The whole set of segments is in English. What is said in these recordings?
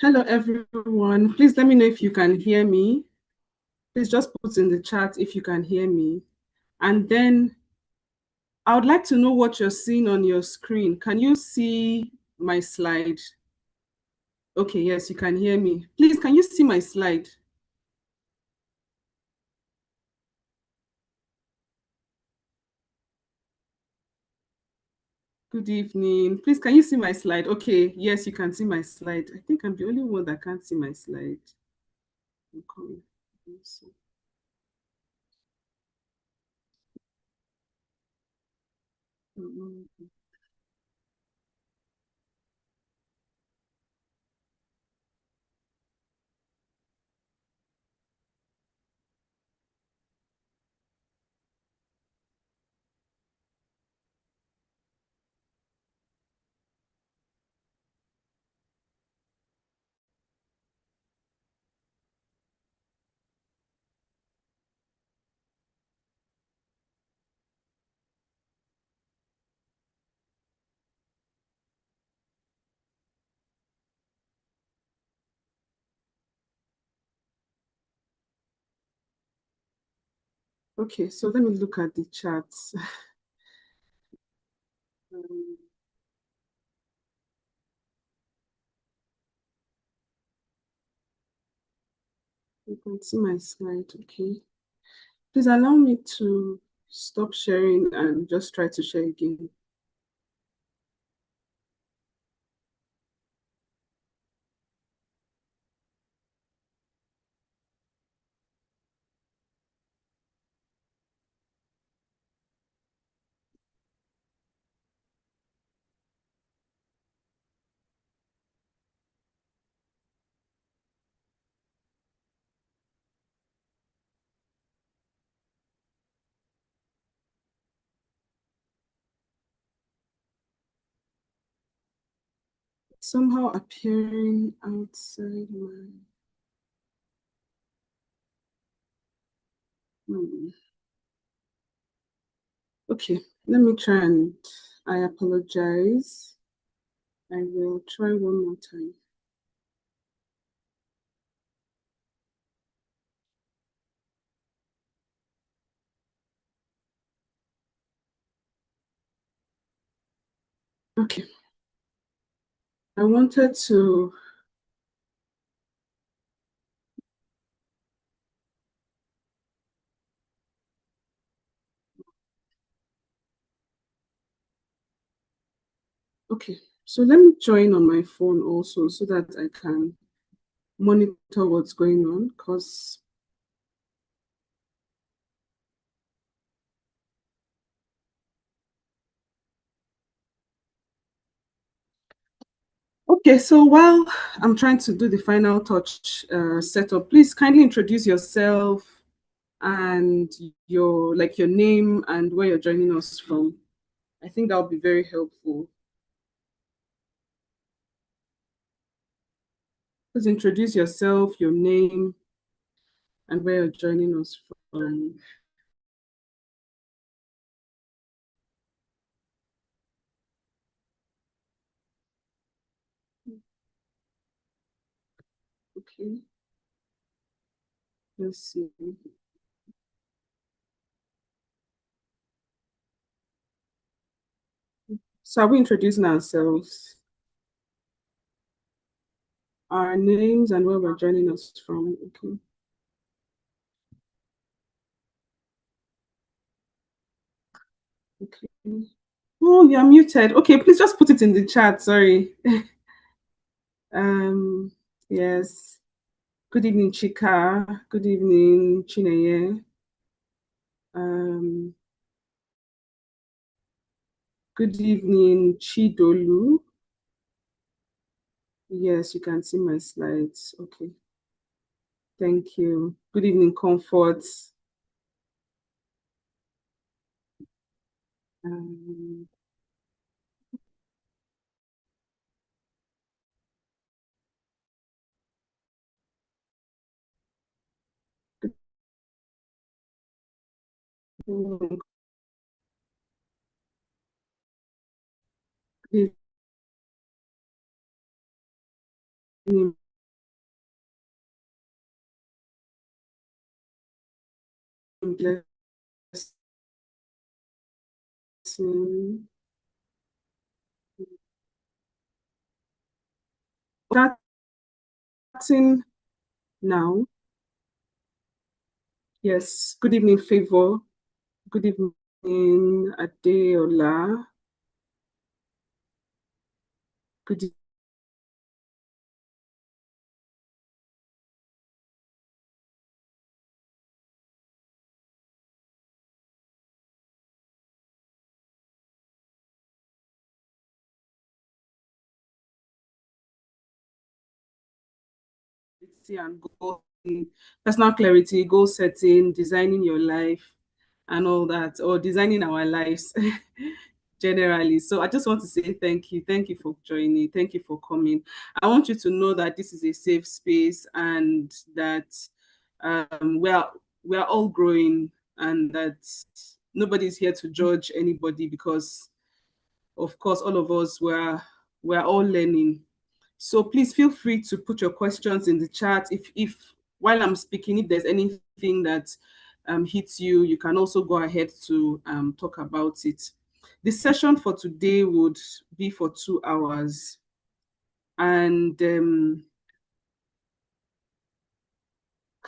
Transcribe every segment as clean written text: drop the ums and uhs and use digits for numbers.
Hello, everyone. Please let me know if you can hear me. Please just put in the chat if you can hear me. And then I would like to know what you're seeing on your screen. Can you see my slide? Okay, yes, you can hear me. Please, can you see my slide? Good evening. Please, can you see my slide? Okay, yes, you can see my slide. I think I'm the only one that can't see my slide. I'm coming. Okay, so let me look at the charts. You can see my slide, okay. Please allow me to stop sharing and just try to share again. It's somehow appearing outside my... Okay, let me try and I apologize. I will try one more time. Okay. I wanted to... Okay, so let me join on my phone also so that I can monitor what's going on, because okay, so while I'm trying to do the final touch setup, please kindly introduce yourself and your name and where you're joining us from. I think that would be very helpful. Please introduce yourself, your name, and where you're joining us from. Okay, let's see. So are we introducing ourselves, our names, and where we're joining us from? Okay. Okay. Oh, you're muted. Okay, please just put it in the chat. Sorry. um, yes. Good evening, Chika. Good evening, Chineye. Um, good evening, Chidolu. Yes, you can see my slides. Okay. Thank you. Good evening, Comfort. Um, good evening, blessing. Starting now. Yes, good evening, Favor. Good evening, Adeola. Good and goal, personal clarity, goal setting, designing your life, and all that, or designing our lives generally. So I just want to say thank you. Thank you for joining. Thank you for coming. I want you to know that this is a safe space and that we are all growing and that nobody's here to judge anybody because of course all of us we're all learning. So please feel free to put your questions in the chat. If while I'm speaking, if there's anything that hits you, you can also go ahead to talk about it. The session for today would be for 2 hours. And can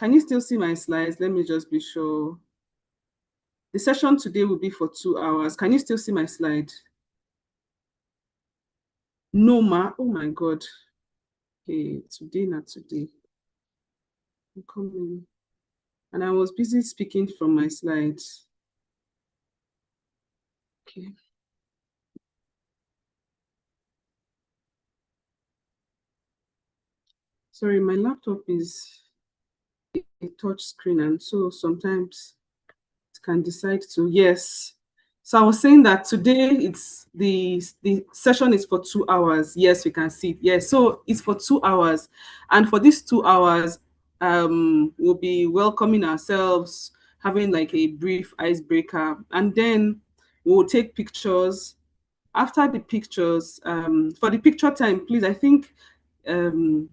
you still see my slides? Let me just be sure. The session today will be for 2 hours. Can you still see my slide? No, ma. Oh my God. Hey, today, not today. I'm coming. And I was busy speaking from my slides. Okay. Sorry, my laptop is a touch screen, and so sometimes it can decide to, yes. So I was saying that today it's the session is for 2 hours. Yes, we can see it. Yes, so it's for 2 hours. And for these 2 hours, we'll be welcoming ourselves, having like a brief icebreaker, and then we'll take pictures. After the pictures, for the picture time, please, I think um,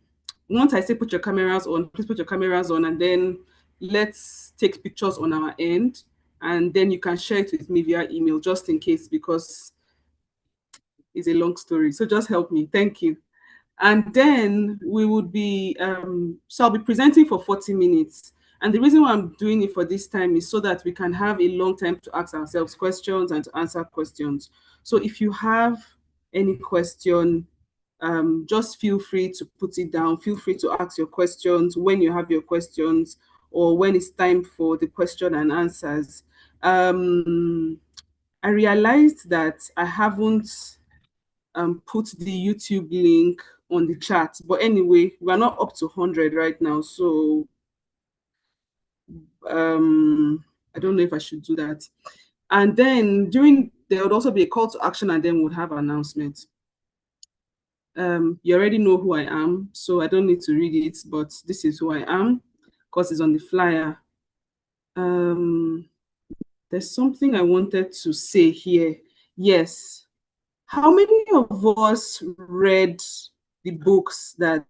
once I say put your cameras on, please put your cameras on, and then let's take pictures on our end, and then you can share it with me via email just in case because it's a long story. So just help me. Thank you. And then we would be, so I'll be presenting for 40 minutes. And the reason why I'm doing it for this time is so that we can have a long time to ask ourselves questions and to answer questions. So if you have any question, just feel free to put it down. Feel free to ask your questions when you have your questions or when it's time for the question and answers. I realized that I haven't put the YouTube link on the chat. But anyway, we're not up to 100 right now. So I don't know if I should do that. And then there would also be a call to action and then we'll have announcements. You already know who I am, so I don't need to read it, but this is who I am because it's on the flyer. There's something I wanted to say here. Yes. How many of us read the books that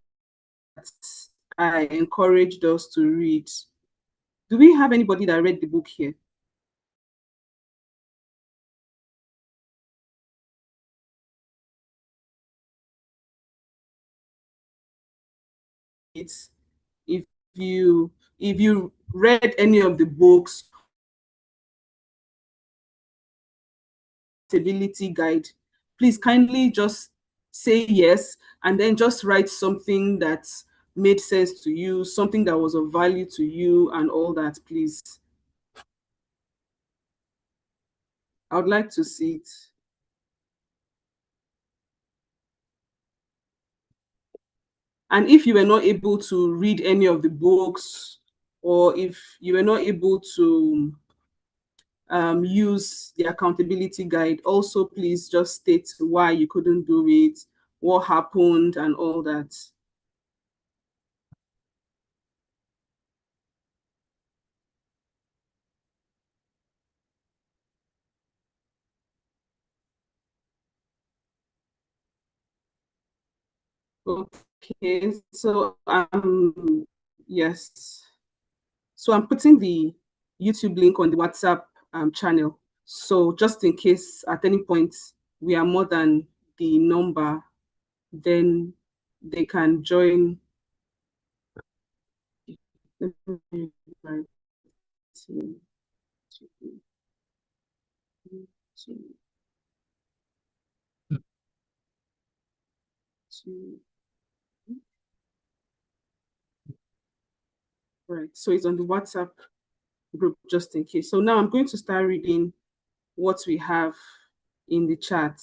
I encouraged us to read? Do we have anybody that read the book here? It's if you read any of the books, stability guide, please kindly just say yes and then just write something that made sense to you, something that was of value to you and all that, please. I would like to see it. And if you were not able to read any of the books, or if you were not able to use the accountability guide, also please just state why you couldn't do it, what happened, and all that. Okay, so yes. So I'm putting the YouTube link on the WhatsApp channel. So just in case at any point we are more than the number, then they can join. Right, so it's on the WhatsApp group just in case. So now I'm going to start reading what we have in the chat.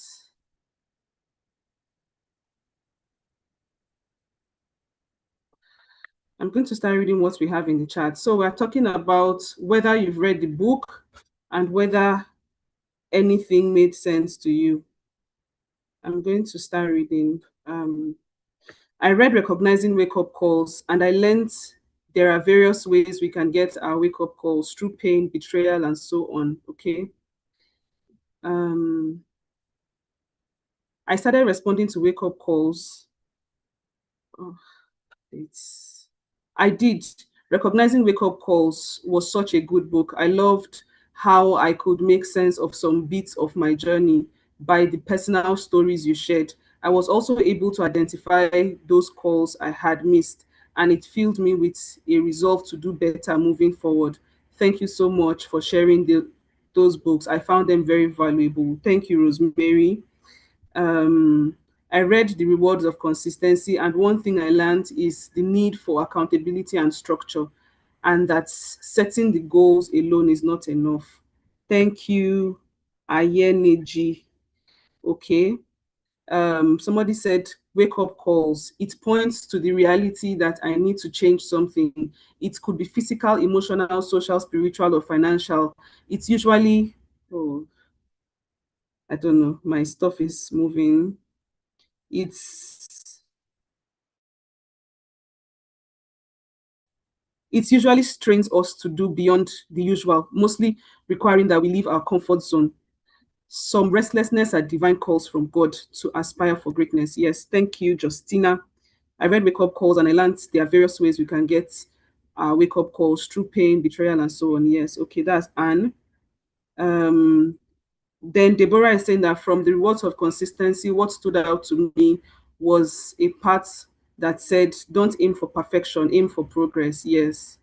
I'm going to start reading what we have in the chat. So we're talking about whether you've read the book and whether anything made sense to you. I'm going to start reading. I read Recognizing Wake-Up Calls, and I learned there are various ways we can get our wake-up calls through pain, betrayal, and so on, okay? I started responding to wake-up calls. Oh, I did. Recognizing Wake-Up Calls was such a good book. I loved how I could make sense of some bits of my journey by the personal stories you shared. I was also able to identify those calls I had missed, and it filled me with a resolve to do better moving forward. Thank you so much for sharing those books. I found them very valuable. Thank you, Rosemary. um, I read The Rewards of Consistency, and one thing I learned is the need for accountability and structure, and that setting the goals alone is not enough. Thank you, Ayeneji. Okay. Somebody said, wake up calls. It points to the reality that I need to change something. It could be physical, emotional, social, spiritual, or financial. It's usually, oh, I don't know, my stuff is moving. it's it usually strains us to do beyond the usual, mostly requiring that we leave our comfort zone. Some restlessness are divine calls from God to aspire for greatness. Yes, thank you, Justina. I read wake up calls and I learned there are various ways we can get wake up calls through pain, betrayal, and so on. Yes, okay, that's Anne. Um, Then Deborah is saying that from the rewards of consistency, what stood out to me was a part that said, don't aim for perfection, aim for progress. Yes.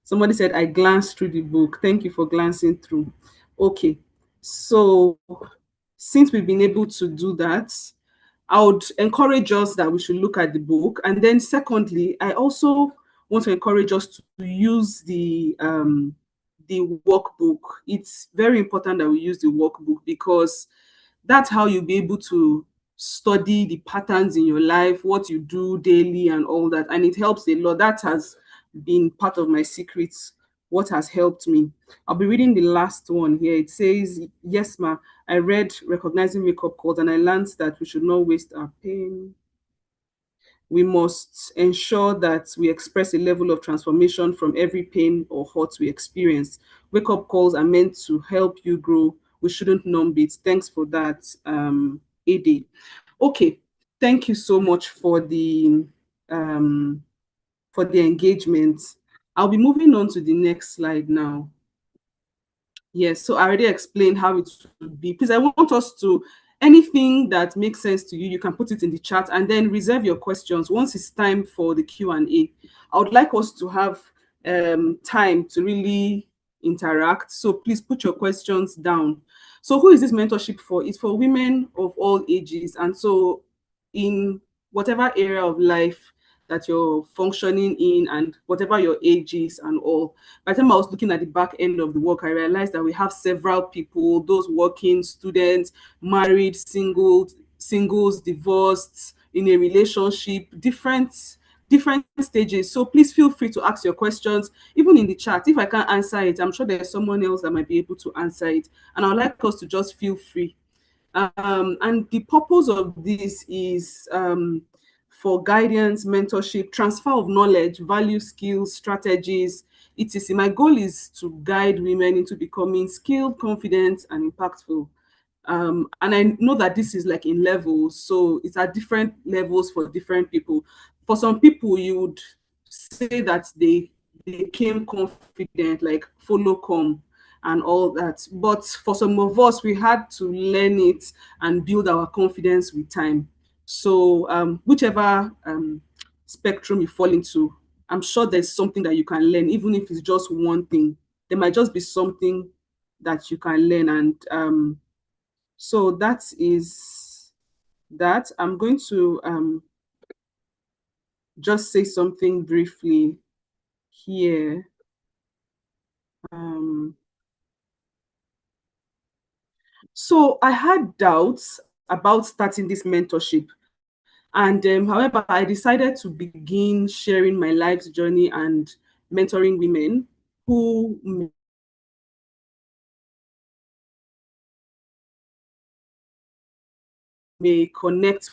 Somebody said, I glanced through the book. Thank you for glancing through. Okay. So since we've been able to do that, I would encourage us that we should look at the book. And then secondly, I also want to encourage us to use the workbook. It's very important that we use the workbook because that's how you'll be able to study the patterns in your life, what you do daily and all that. And it helps a lot. That has been part of my secrets, what has helped me. I'll be reading the last one here. It says, yes, ma, I read Recognizing Wake-Up Calls and I learned that we should not waste our pain. We must ensure that we express a level of transformation from every pain or hurt we experience. Wake-up calls are meant to help you grow. We shouldn't numb it. Thanks for that, AD. Okay, thank you so much um, for the engagement. I'll be moving on to the next slide now. Yes, so I already explained how it would be. Please, I want us to, anything that makes sense to you, you can put it in the chat and then reserve your questions. Once it's time for the Q&A, I would like us to have time to really interact. So please put your questions down. So who is this mentorship for? It's for women of all ages. And so in whatever area of life that you're functioning in and whatever your age is and all. By the time I was looking at the back end of the work, I realized that we have several people, those working, students, married, singles, divorced, in a relationship, different stages. So please feel free to ask your questions, even in the chat. If I can't answer it, I'm sure there's someone else that might be able to answer it. And I'd like us to just feel free. And the purpose of this is for guidance, mentorship, transfer of knowledge, value, skills, strategies, etc. My goal is to guide women into becoming skilled, confident, and impactful. And I know that this is like in levels, so it's at different levels for different people. For some people, you would say that became confident, like follow come and all that. But for some of us, we had to learn it and build our confidence with time. So whichever spectrum you fall into, I'm sure there's something that you can learn, even if it's just one thing. There might just be something that you can learn. And so that is that. I'm going to just say something briefly here. Um, so I had doubts about starting this mentorship. And however, I decided to begin sharing my life's journey and mentoring women who may connect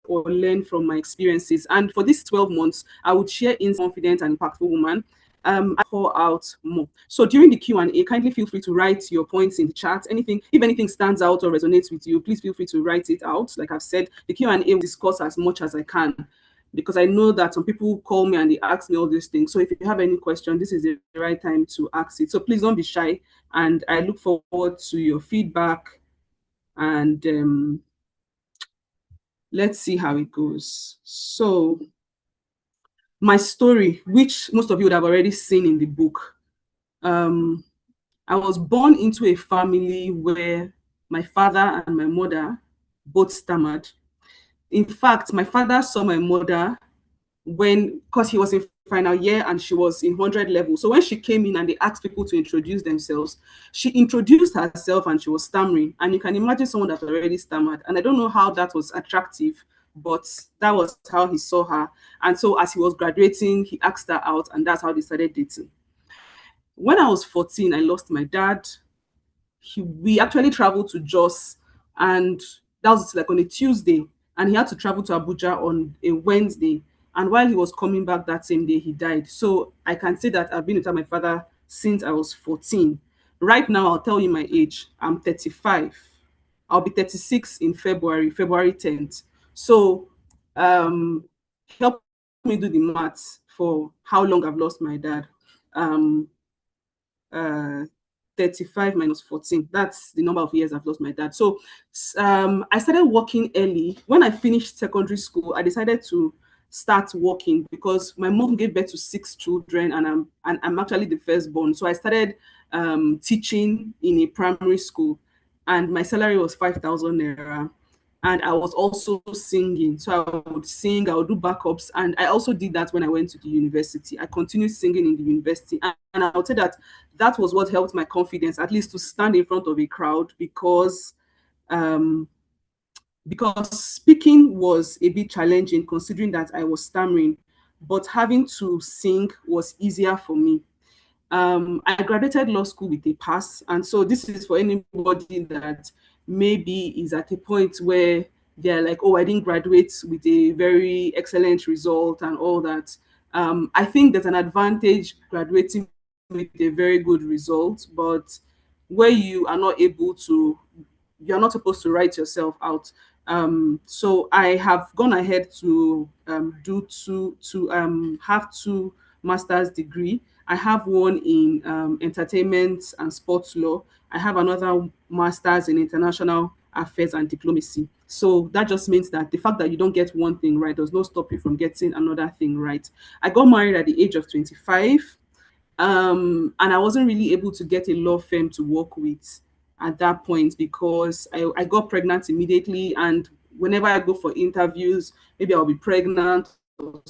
or learn from my experiences. And for these 12 months, I would share in confident and impactful woman. I pour out more. So during the Q&A, kindly feel free to write your points in the chat. Anything, if anything stands out or resonates with you, please feel free to write it out. Like I've said, the Q&A will discuss as much as I can, because I know that some people call me and they ask me all these things. So if you have any question, this is the right time to ask it. So please don't be shy. And I look forward to your feedback. And let's see how it goes. So my story, which most of you would have already seen in the book. Um, I was born into a family where my father and my mother both stammered. In fact, my father saw my mother when, because he was in final year and she was in 100 level. So when she came in and they asked people to introduce themselves, she introduced herself and she was stammering. And you can imagine someone that already stammered. And I don't know how that was attractive, but that was how he saw her. And so as he was graduating, he asked her out, and that's how they started dating. When I was 14, I lost my dad. We actually traveled to Jos, and that was like on a Tuesday, and he had to travel to Abuja on a Wednesday. And while he was coming back that same day, he died. So I can say that I've been without my father since I was 14. Right now, I'll tell you my age. I'm 35. I'll be 36 in February 10th. So help me do the maths for how long I've lost my dad. Um, uh, 35 minus 14. That's the number of years I've lost my dad. So I started working early. When I finished secondary school, I decided to start working because my mom gave birth to 6 children, and I'm actually the firstborn. So I started teaching in a primary school, and my salary was 5,000 naira. And I was also singing. So I would sing, I would do backups. And I also did that when I went to the university. I continued singing in the university. And I would say that that was what helped my confidence, at least to stand in front of a crowd, um, because speaking was a bit challenging considering that I was stammering, but having to sing was easier for me. I graduated law school with a pass, and so this is for anybody that maybe is at a point where they're like, "Oh, I didn't graduate with a very excellent result and all that." I think there's an advantage graduating with a very good result, but where you are not able to, you're not supposed to write yourself out. So I have gone ahead to have two master's degree. I have one in entertainment and sports law. I have another master's in international affairs and diplomacy. So that just means that the fact that you don't get one thing right does not stop you from getting another thing right. I got married at the age of 25, and I wasn't really able to get a law firm to work with at that point because I got pregnant immediately. And whenever I go for interviews, maybe I'll be pregnant or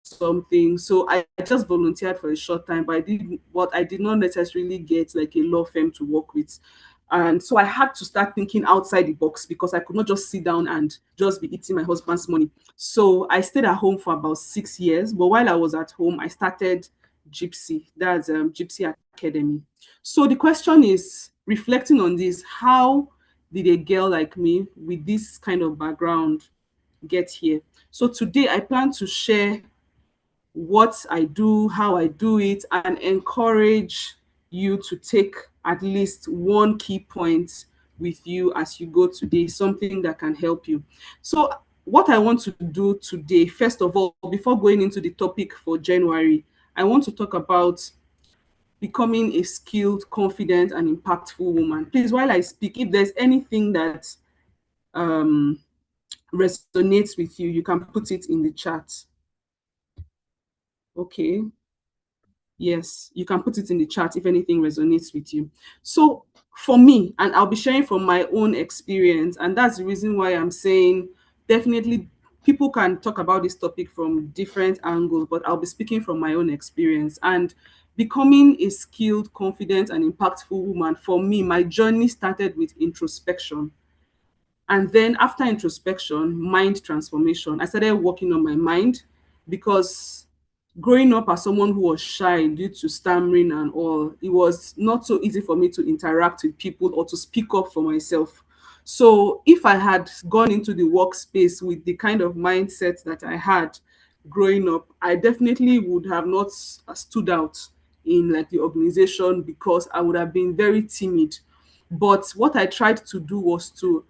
something. So I just volunteered for a short time, but I did not necessarily get like a law firm to work with. And so I had to start thinking outside the box because I could not just sit down and just be eating my husband's money. So I stayed at home for about 6 years. But while I was at home, I started JIIPCC, that's JIIPCC Academy. So the question is, reflecting on this, how did a girl like me with this kind of background get here? So today I plan to share what I do, how I do it, and encourage you to take at least one key point with you as you go today, something that can help you. So what I want to do today, first of all, before going into the topic for January, I want to talk about becoming a skilled, confident, and impactful woman. Please, while I speak, if there's anything that um, resonates with you, you can put it in the chat. Okay. Yes, you can put it in the chat if anything resonates with you. So for me, and I'll be sharing from my own experience, and that's the reason why I'm saying definitely people can talk about this topic from different angles, but I'll be speaking from my own experience. And becoming a skilled, confident, and impactful woman, for me, my journey started with introspection. And then after introspection, mind transformation. I started working on my mind because growing up as someone who was shy due to stammering and all, it was not so easy for me to interact with people or to speak up for myself. So if I had gone into the workspace with the kind of mindset that I had growing up, I definitely would have not stood out in like the organization because I would have been very timid. But what I tried to do was to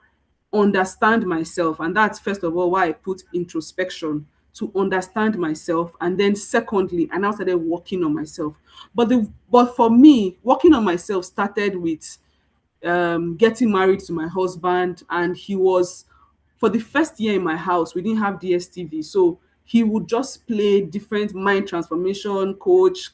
understand myself, and that's first of all why I put introspection, to understand myself. And then secondly, I now started working on myself. But for me, working on myself started with getting married to my husband, and he was, for the first year in my house we didn't have DSTV, so he would just play different mind transformation coach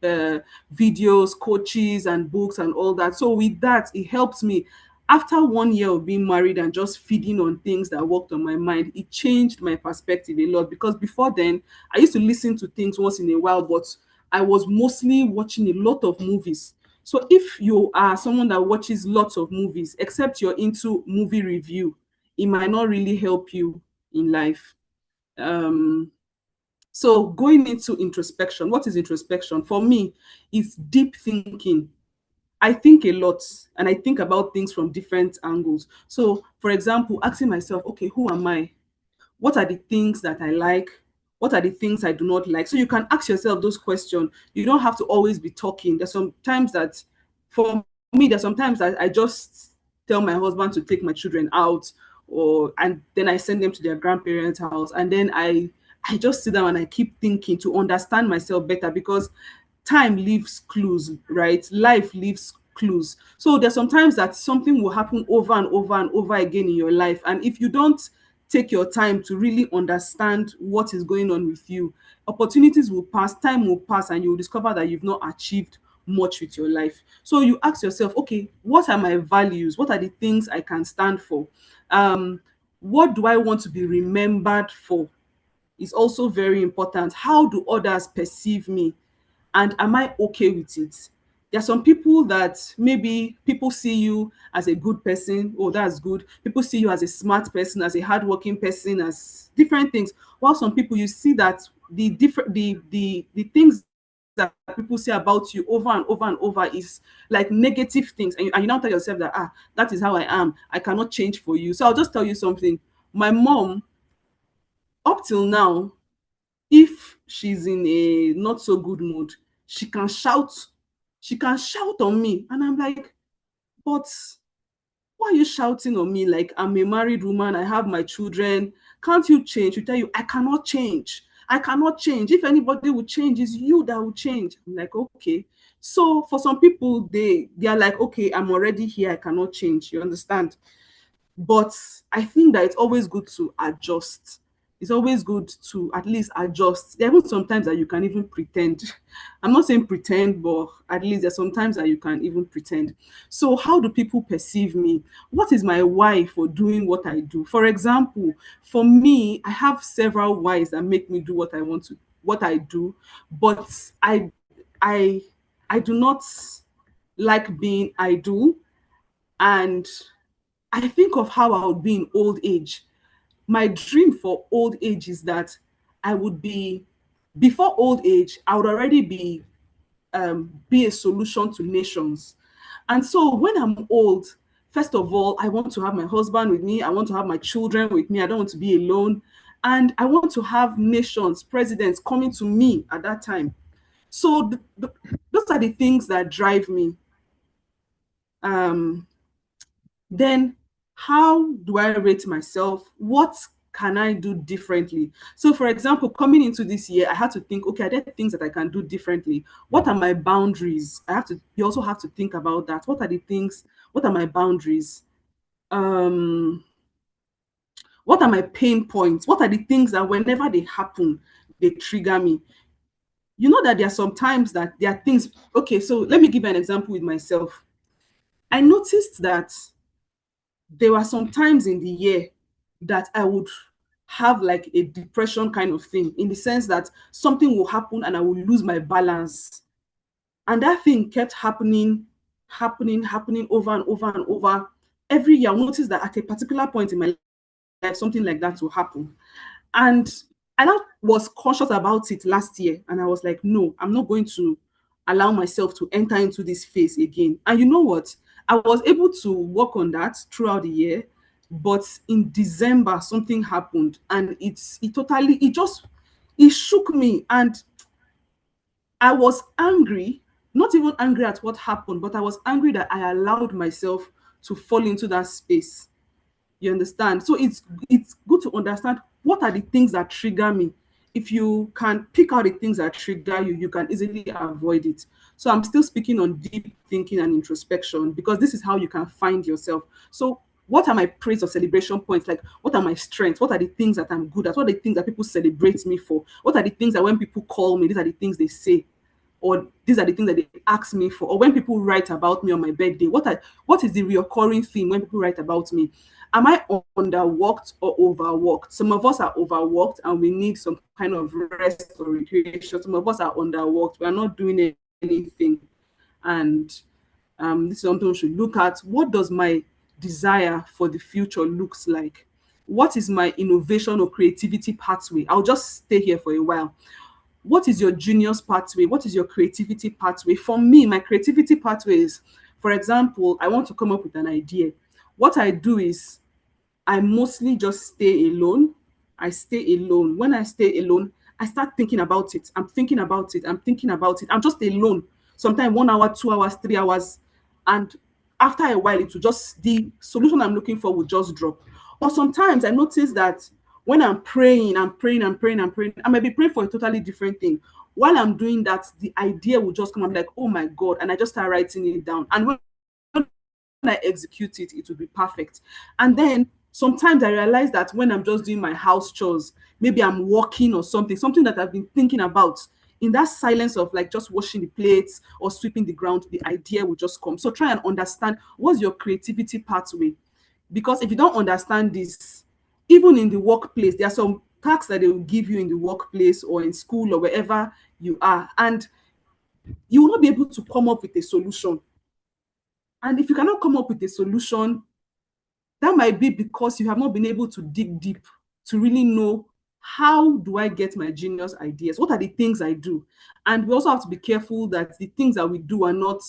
uh, videos, coaches, and books and all that. So with that, it helped me. After 1 year of being married and just feeding on things that worked on my mind, it changed my perspective a lot, because before then I used to listen to things once in a while, but I was mostly watching a lot of movies. So if you are someone that watches lots of movies, except you're into movie review, it might not really help you in life. Um, so going into introspection, what is introspection? For me, it's deep thinking. I think a lot, and I think about things from different angles. So, for example, asking myself, okay, who am I? What are the things that I like? What are the things I do not like? So you can ask yourself those questions. You don't have to always be talking. There's sometimes that, for me, there's sometimes that I just tell my husband to take my children out, or and then I send them to their grandparents' house, and then I just sit down and I keep thinking to understand myself better, because time leaves clues, right? Life leaves clues. So there's sometimes that something will happen over and over and over again in your life. And if you don't take your time to really understand what is going on with you, opportunities will pass, time will pass, and you will discover that you've not achieved much with your life. So you ask yourself, okay, what are my values? What are the things I can stand for? What do I want to be remembered for? Is also very important. How do others perceive me? And am I okay with it? There are some people that maybe people see you as a good person. Oh, that's good. People see you as a smart person, as a hardworking person, as different things. While some people, you see that the different the things that people say about you over and over and over is like negative things, and you now tell yourself that that is how I am. I cannot change for you. So I'll just tell you something. My mom, up till now, if she's in a not so good mood, she can shout, on me. And I'm like, but why are you shouting on me? Like, I'm a married woman, I have my children. Can't you change? You tell you, I cannot change. I cannot change. If anybody will change, it's you that will change. I'm like, okay. So for some people, they are like, okay, I'm already here, I cannot change. You understand? But I think that it's always good to adjust. It's always good to at least adjust. There are even sometimes that you can even pretend. I'm not saying pretend, but at least there's sometimes that you can even pretend. So how do people perceive me? What is my why for doing what I do? For example, for me, I have several whys that make me do what I do, but I I do not like being idle, and I think of how I would be in old age. My dream for old age is that I would be, before old age, I would already be a solution to nations. And so when I'm old, first of all, I want to have my husband with me. I want to have my children with me. I don't want to be alone. And I want to have nations, presidents coming to me at that time. So those are the things that drive me. Um, then how do I rate myself? What can I do differently? So, for example, coming into this year, I had to think, okay, are there things that I can do differently? What are my boundaries? You also have to think about that. What are the things, what are my boundaries? Um, what are my pain points? What are the things that whenever they happen, they trigger me? You know that there are some times that there are things, okay, so let me give you an example with myself. I noticed that there were some times in the year that I would have like a depression kind of thing, in the sense that something will happen and I will lose my balance. And that thing kept happening over and over and over. Every year, I'll notice that at a particular point in my life, something like that will happen. And I now was conscious about it last year, and I was like, no, I'm not going to allow myself to enter into this phase again. And you know what? I was able to work on that throughout the year, but in December something happened, and it shook me, and I was angry, not even angry at what happened, but I was angry that I allowed myself to fall into that space. You understand? So it's good to understand what are the things that trigger me. If you can pick out the things that trigger you, you can easily avoid it. So I'm still speaking on deep thinking and introspection, because this is how you can find yourself. So what are my praise or celebration points? Like, what are my strengths? What are the things that I'm good at? What are the things that people celebrate me for? What are the things that when people call me, these are the things they say? Or these are the things that they ask me for? Or when people write about me on my birthday, what is the reoccurring theme when people write about me? Am I underworked or overworked? Some of us are overworked and we need some kind of rest or recreation. Some of us are underworked. We are not doing anything. And this is something we should look at. What does my desire for the future looks like? What is my innovation or creativity pathway? I'll just stay here for a while. What is your genius pathway? What is your creativity pathway? For me, my creativity pathway is, for example, I want to come up with an idea. What I do is I mostly just stay alone. I stay alone. When I stay alone, I start thinking about it. I'm thinking about it. I'm thinking about it. I'm just alone. Sometimes 1 hour, 2 hours, 3 hours. And after a while, the solution I'm looking for will just drop. Or sometimes I notice that when I'm praying, I might be praying for a totally different thing. While I'm doing that, the idea will just come. I'm like, oh my God. And I just start writing it down. And when I execute it, it will be perfect. And then sometimes I realize that when I'm just doing my house chores, maybe I'm walking or something that I've been thinking about, in that silence of like just washing the plates or sweeping the ground, the idea will just come. So try and understand what's your creativity pathway. Because if you don't understand this, even in the workplace, there are some tasks that they will give you in the workplace or in school or wherever you are, and you will not be able to come up with a solution. And if you cannot come up with a solution, that might be because you have not been able to dig deep to really know, how do I get my genius ideas? What are the things I do? And we also have to be careful that the things that we do are not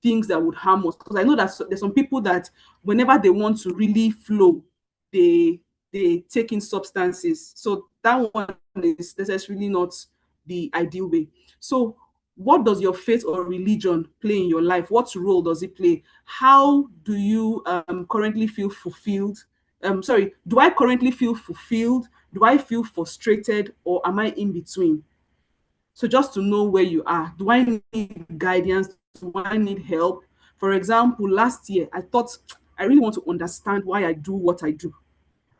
things that would harm us. Because I know that there's some people that whenever they want to really flow, they they take in substances. So that one is necessarily not the ideal way. So what does your faith or religion play in your life? What role does it play? How do you currently feel fulfilled? Sorry, do I currently feel fulfilled? Do I feel frustrated, or am I in between? So just to know where you are. Do I need guidance? Do I need help? For example, last year I thought I really want to understand why I do what I do.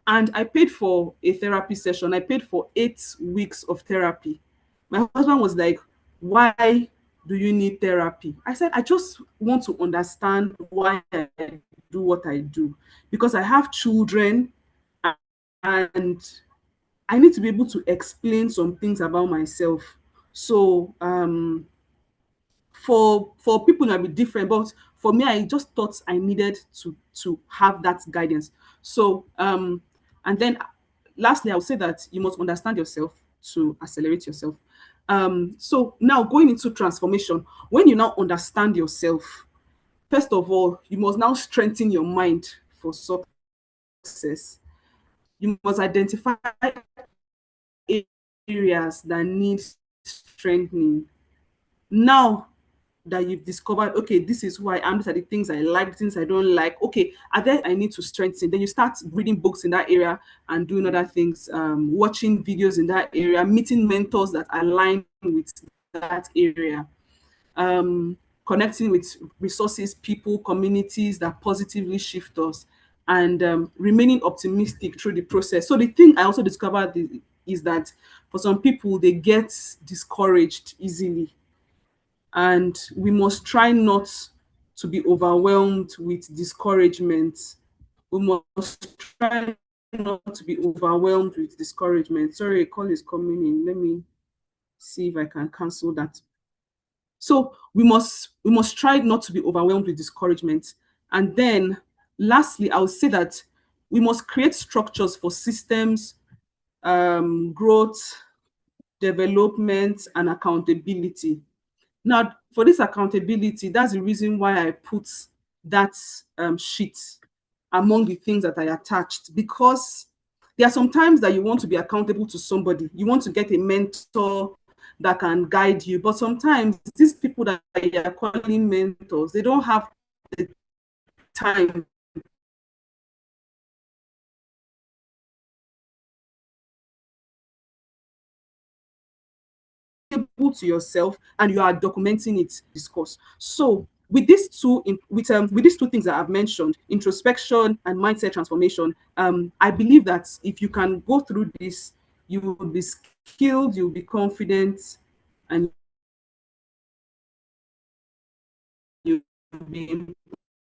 And I paid for a therapy session. I paid for 8 weeks of therapy. My husband was like, why do you need therapy? I said, I just want to understand why I do what I do. Because I have children, and I need to be able to explain some things about myself. So for people it might be different, but for me, I just thought I needed to have that guidance. So and then lastly, I would say that you must understand yourself to accelerate yourself. So now going into transformation, when you now understand yourself, first of all, you must now strengthen your mind for success. You must identify areas that need strengthening. Now, that you've discovered, okay, this is who I am, these are the things I like, things I don't like. Okay, are there I need to strengthen? Then you start reading books in that area and doing other things, watching videos in that area, meeting mentors that align with that area, um, connecting with resources, people, communities that positively shift us, and remaining optimistic through the process. So the thing I also discovered is that for some people, they get discouraged easily, and we must try not to be overwhelmed with discouragement. We must try not to be overwhelmed with discouragement. Sorry, a call is coming in. Let me see if I can cancel that. So we must try not to be overwhelmed with discouragement. And then lastly, I would say that we must create structures for systems, growth, development, and accountability. Now, for this accountability, that's the reason why I put that sheet among the things that I attached, because there are some times that you want to be accountable to somebody. You want to get a mentor that can guide you, but sometimes these people that you are calling mentors, they don't have the time to yourself, and you are documenting it discourse. So with these two things that I've mentioned, introspection and mindset transformation, I believe that if you can go through this, you will be skilled, you'll be confident, and you'll be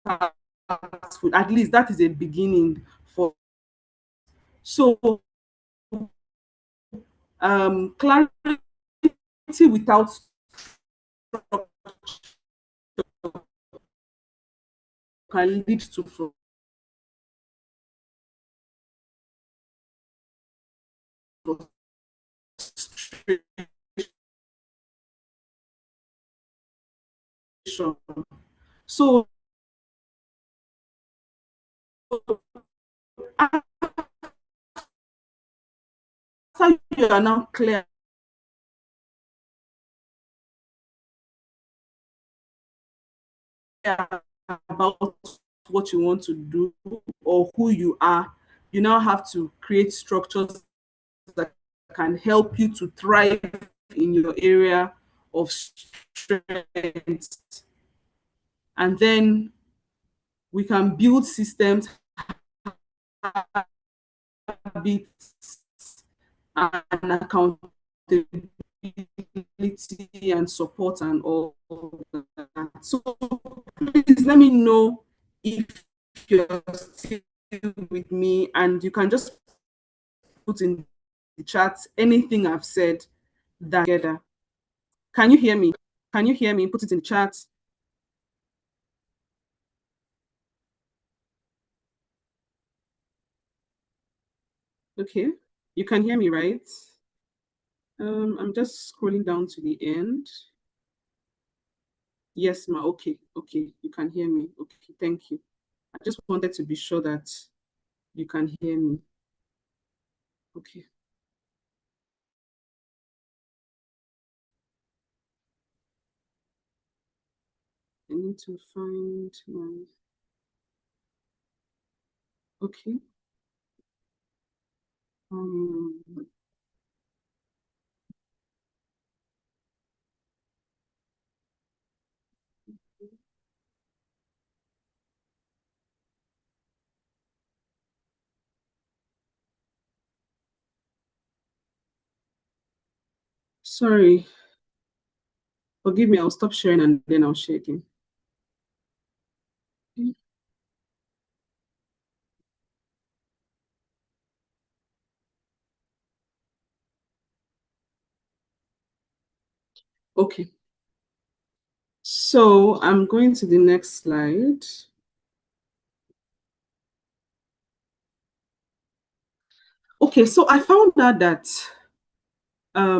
impactful. At least that is a beginning for. So clarity without can lead to frustration. So after you are now clear about what you want to do or who you are, you now have to create structures that can help you to thrive in your area of strength. And then we can build systems, habits, and accountability and support and all that. So please let me know if you're still with me, and you can just put in the chat anything I've said that together. Can you hear me? Can you hear me? Put it in the chat. Okay. You can hear me, right? I'm just scrolling down to the end. Yes, ma. Okay. Okay. You can hear me. Okay. Thank you. I just wanted to be sure that you can hear me. Okay. I need to find my. Okay. Um, Sorry. Forgive me. I'll stop sharing and then I'll share again. Okay. So I'm going to the next slide. Okay, so I found out that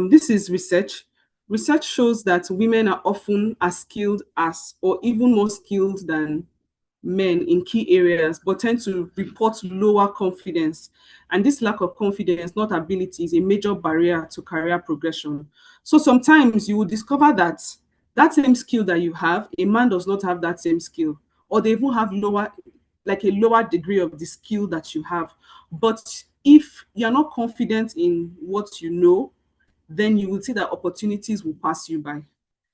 this is research. Research shows that women are often as skilled as, or even more skilled than men in key areas, but tend to report lower confidence. And this lack of confidence, not ability, is a major barrier to career progression. So sometimes you will discover that that same skill that you have, a man does not have that same skill, or they even have lower, like a lower degree of the skill that you have. But if you're not confident in what you know, then you will see that opportunities will pass you by.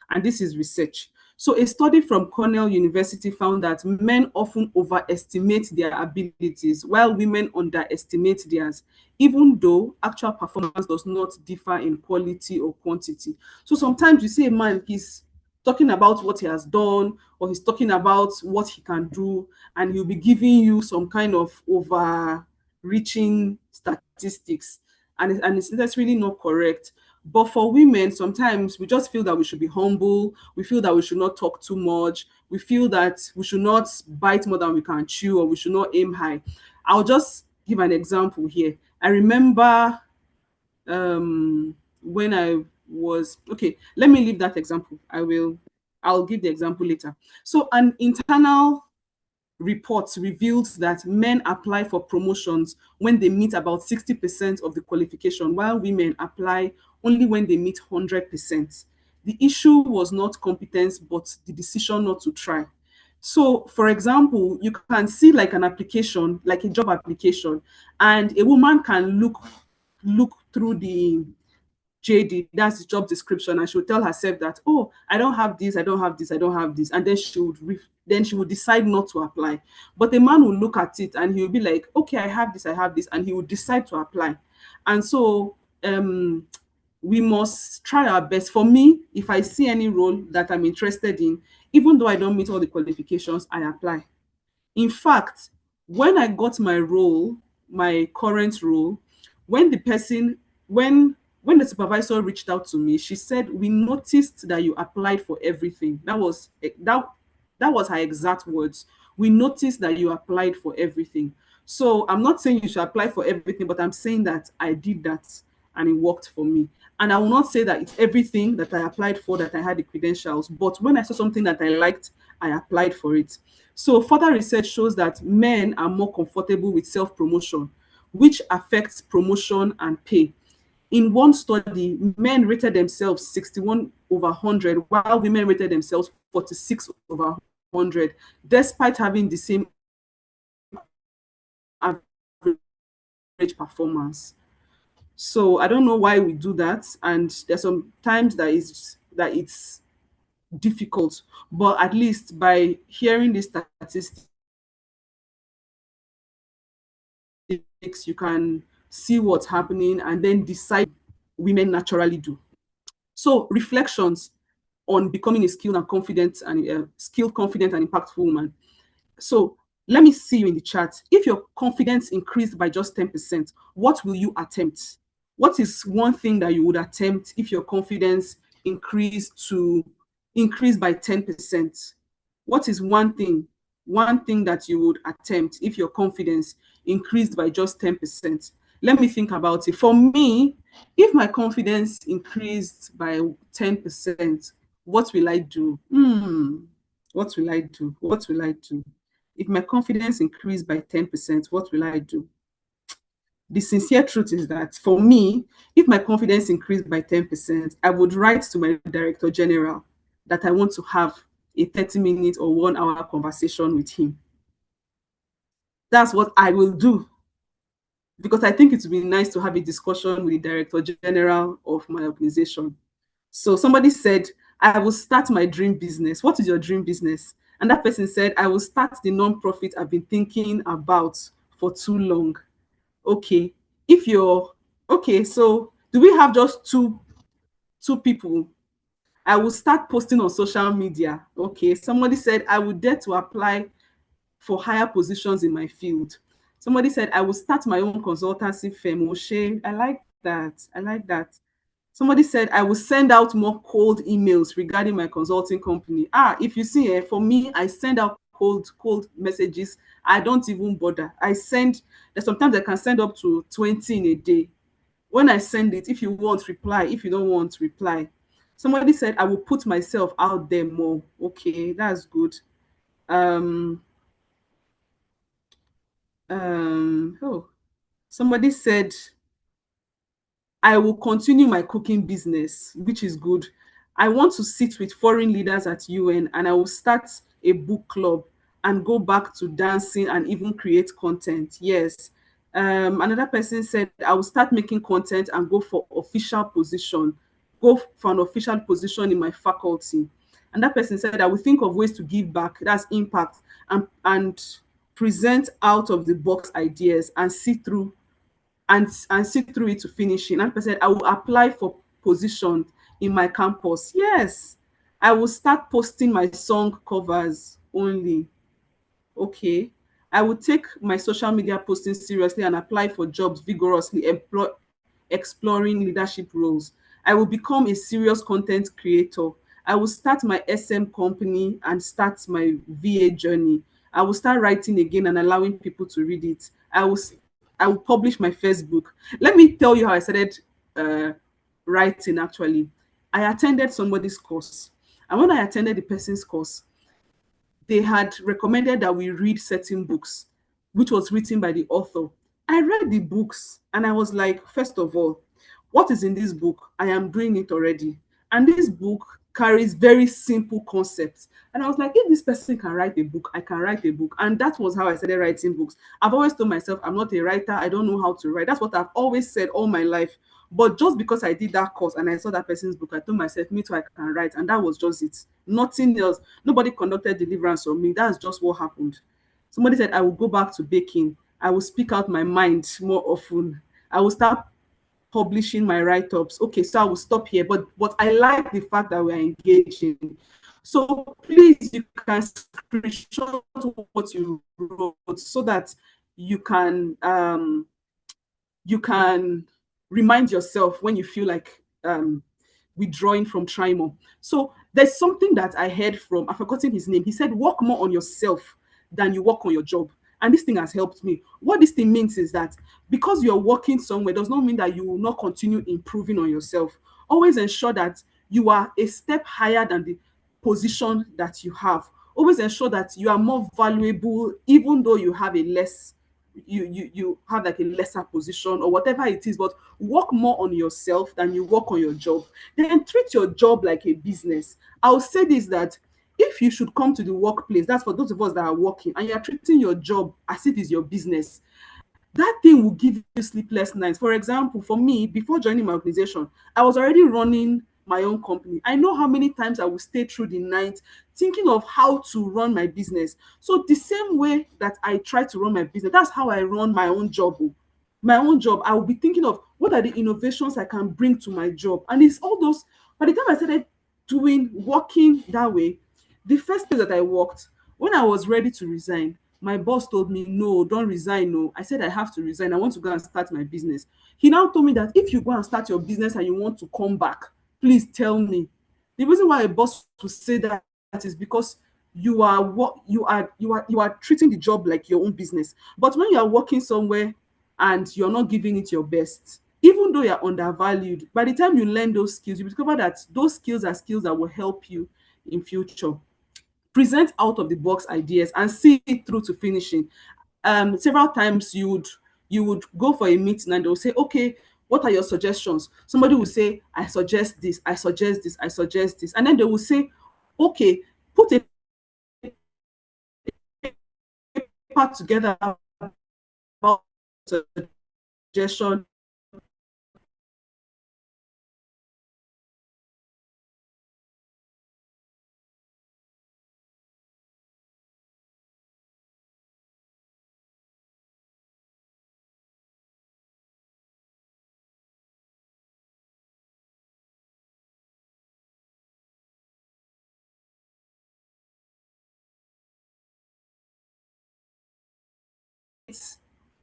And this is research. So a study from Cornell University found that men often overestimate their abilities while women underestimate theirs, even though actual performance does not differ in quality or quantity. So sometimes you see a man, he's talking about what he has done, or he's talking about what he can do, and he'll be giving you some kind of overreaching statistics, and it's really not correct. But for women, sometimes we just feel that we should be humble. We feel that we should not talk too much. We feel that we should not bite more than we can chew, or we should not aim high. I'll just give an example here. I remember when I was okay, let me leave that example. I'll give the example later. So an internal reports revealed that men apply for promotions when they meet about 60% of the qualification, while women apply only when they meet 100%. The issue was not competence, but the decision not to try. So, for example, you can see like an application, like a job application, and a woman can look through the JD, that's the job description, and she would tell herself that, oh, I don't have this, I don't have this, I don't have this, and then she would decide not to apply. But the man will look at it and he will be like, okay, I have this, and he will decide to apply. And so we must try our best. For me, if I see any role that I'm interested in, even though I don't meet all the qualifications, I apply. In fact, when I got my role, my current role, when the person, when the supervisor reached out to me, she said, "We noticed that you applied for everything." That was her exact words. "We noticed that you applied for everything." So I'm not saying you should apply for everything, but I'm saying that I did that and it worked for me. And I will not say that it's everything that I applied for that I had the credentials, but when I saw something that I liked, I applied for it. So further research shows that men are more comfortable with self-promotion, which affects promotion and pay. In one study, men rated themselves 61 over 100, while women rated themselves 46 over 100, despite having the same average performance. So I don't know why we do that, and there's some times that it's difficult, but at least by hearing the statistics, you can see what's happening and then decide women naturally do. So reflections on becoming a skilled, confident, and impactful woman. So let me see you in the chat. If your confidence increased by just 10%, what will you attempt? What is one thing that you would attempt if your confidence increased by 10%? What is one thing that you would attempt if your confidence increased by just 10%? Let me think about it. For me, if my confidence increased by 10%, what will I do? What will I do? What will I do? If my confidence increased by 10%, what will I do? The sincere truth is that for me, if my confidence increased by 10%, I would write to my director general that I want to have a 30-minute or 1 hour conversation with him. That's what I will do, because I think it would be nice to have a discussion with the director general of my organization. So somebody said, I will start my dream business. What is your dream business? And that person said, I will start the nonprofit I've been thinking about for too long. Okay. If you're okay, so do we have just two people? I will start posting on social media. Okay. Somebody said, I would dare to apply for higher positions in my field. Somebody said, I will start my own consultancy firm. Oshe, I like that. I like that. Somebody said, I will send out more cold emails regarding my consulting company. If you see, for me, I send out cold messages. I don't even bother. There's sometimes I can send up to 20 in a day. When I send it, if you want, reply. If you don't want, reply. Somebody said, I will put myself out there more. Okay, that's good. Um, oh, somebody said, I will continue my cooking business, which is good. I want to sit with foreign leaders at UN, and I will start a book club and go back to dancing and even create content. Yes. Another person said, I will start making content and go for official position, go for an official position in my faculty. And that person said, I will think of ways to give back, that's impact, and present out of the box ideas and see through and see through it to finishing. And person said, I will apply for position in my campus. Yes, I will start posting my song covers only. Okay. I will take my social media posting seriously and apply for jobs vigorously, exploring leadership roles. I will become a serious content creator. I will start my SM company and start my VA journey. I will start writing again and allowing people to read it. I will publish my first book. Let me tell you how I started uh, writing actually. I attended somebody's course. And when I attended the person's course, they had recommended that we read certain books, which was written by the author. I read the books and I was like, first of all, what is in this book? I am doing it already. And this book carries very simple concepts. And I was like, if this person can write a book, I can write a book. And that was how I started writing books. I've always told myself, I'm not a writer. I don't know how to write. That's what I've always said all my life. But just because I did that course and I saw that person's book, I told myself, me too, I can write. And that was just it. Nothing else. Nobody conducted deliverance on me. That's just what happened. Somebody said, I will go back to baking. I will speak out my mind more often. I will start publishing my write-ups. Okay, so I will stop here. But I like the fact that we are engaging. So please, you can screenshot what you wrote so that you can you can remind yourself when you feel like withdrawing from trying more. So there's something that I heard from, I've forgotten his name. He said, work more on yourself than you work on your job. And this thing has helped me. What this thing means is that because you're working somewhere does not mean that you will not continue improving on yourself. Always ensure that you are a step higher than the position that you have. Always ensure that you are more valuable, even though you have a less you have like a lesser position or whatever it is, but work more on yourself than you work on your job. Then treat your job like a business. I'll say this, that if you should come to the workplace, that's for those of us that are working, and you're treating your job as if it's your business, that thing will give you sleepless nights. For example, for me, before joining my organization, I was already running my own company. I know how many times I will stay through the night thinking of how to run my business. So the same way that I try to run my business, that's how I run my own job. Oh. My own job, I will be thinking of what are the innovations I can bring to my job. And it's all those, by the time I started working that way, the first place that I worked, when I was ready to resign, my boss told me, no, don't resign. No. I said, I have to resign. I want to go and start my business. He now told me that if you go and start your business and you want to come back, please tell me. The reason why a boss will say that is because you are what you are treating the job like your own business. But when you are working somewhere and you're not giving it your best, even though you're undervalued, by the time you learn those skills, you discover that those skills are skills that will help you in future. Present out of the box ideas and see it through to finishing. Several times you would go for a meeting and they'll say, okay, what are your suggestions? Somebody will say, I suggest this, I suggest this, I suggest this. And then they will say, okay, put a paper together about suggestion.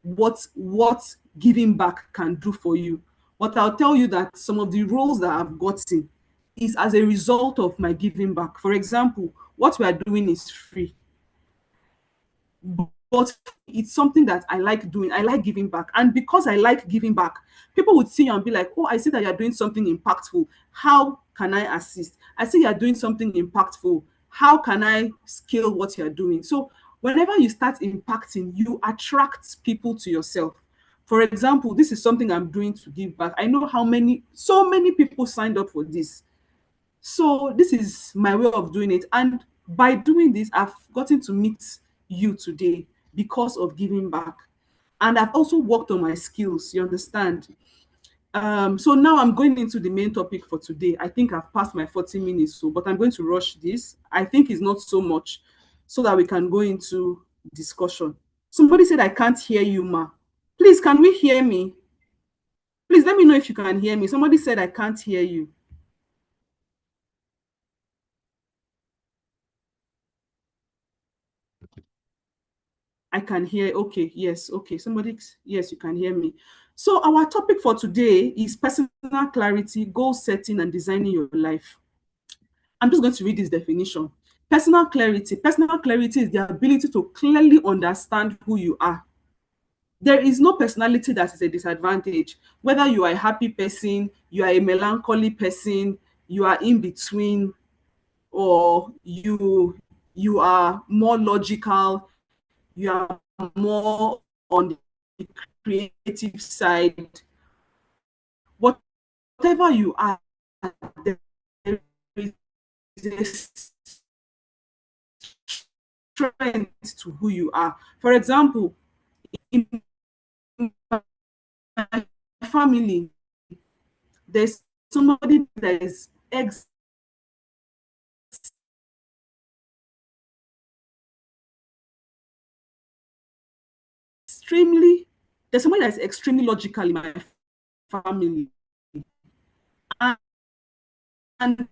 What giving back can do for you. But I'll tell you that some of the roles that I've gotten is as a result of my giving back. For example, what we are doing is free, but it's something that I like doing. I like giving back. And because I like giving back, people would see you and be like, oh, I see that you're doing something impactful. How can I assist? I see you're doing something impactful. How can I scale what you're doing? So whenever you start impacting, you attract people to yourself. For example, this is something I'm doing to give back. I know how many, so many people signed up for this. So this is my way of doing it. And by doing this, I've gotten to meet you today because of giving back. And I've also worked on my skills, you understand? So now I'm going into the main topic for today. I think I've passed my 40 minutes, so but I'm going to rush this. I think it's not so much so that we can go into discussion. Somebody said I can't hear you, ma. Please, can we hear me? Please let me know if you can hear me. Somebody said I can't hear you. I can hear. Okay, yes, okay. Somebody, yes, you can hear me. So our topic for today is personal clarity, goal setting, and designing your life. I'm just going to read this definition. Personal clarity. Personal clarity is the ability to clearly understand who you are. There is no personality that is a disadvantage. Whether you are a happy person, you are a melancholy person, you are in between, or you are more logical, you are more on the creative side. Whatever you are, there is a strength to who you are. For example, in my family, there's somebody that is extremely, there's somebody that's extremely logical in my family. And, and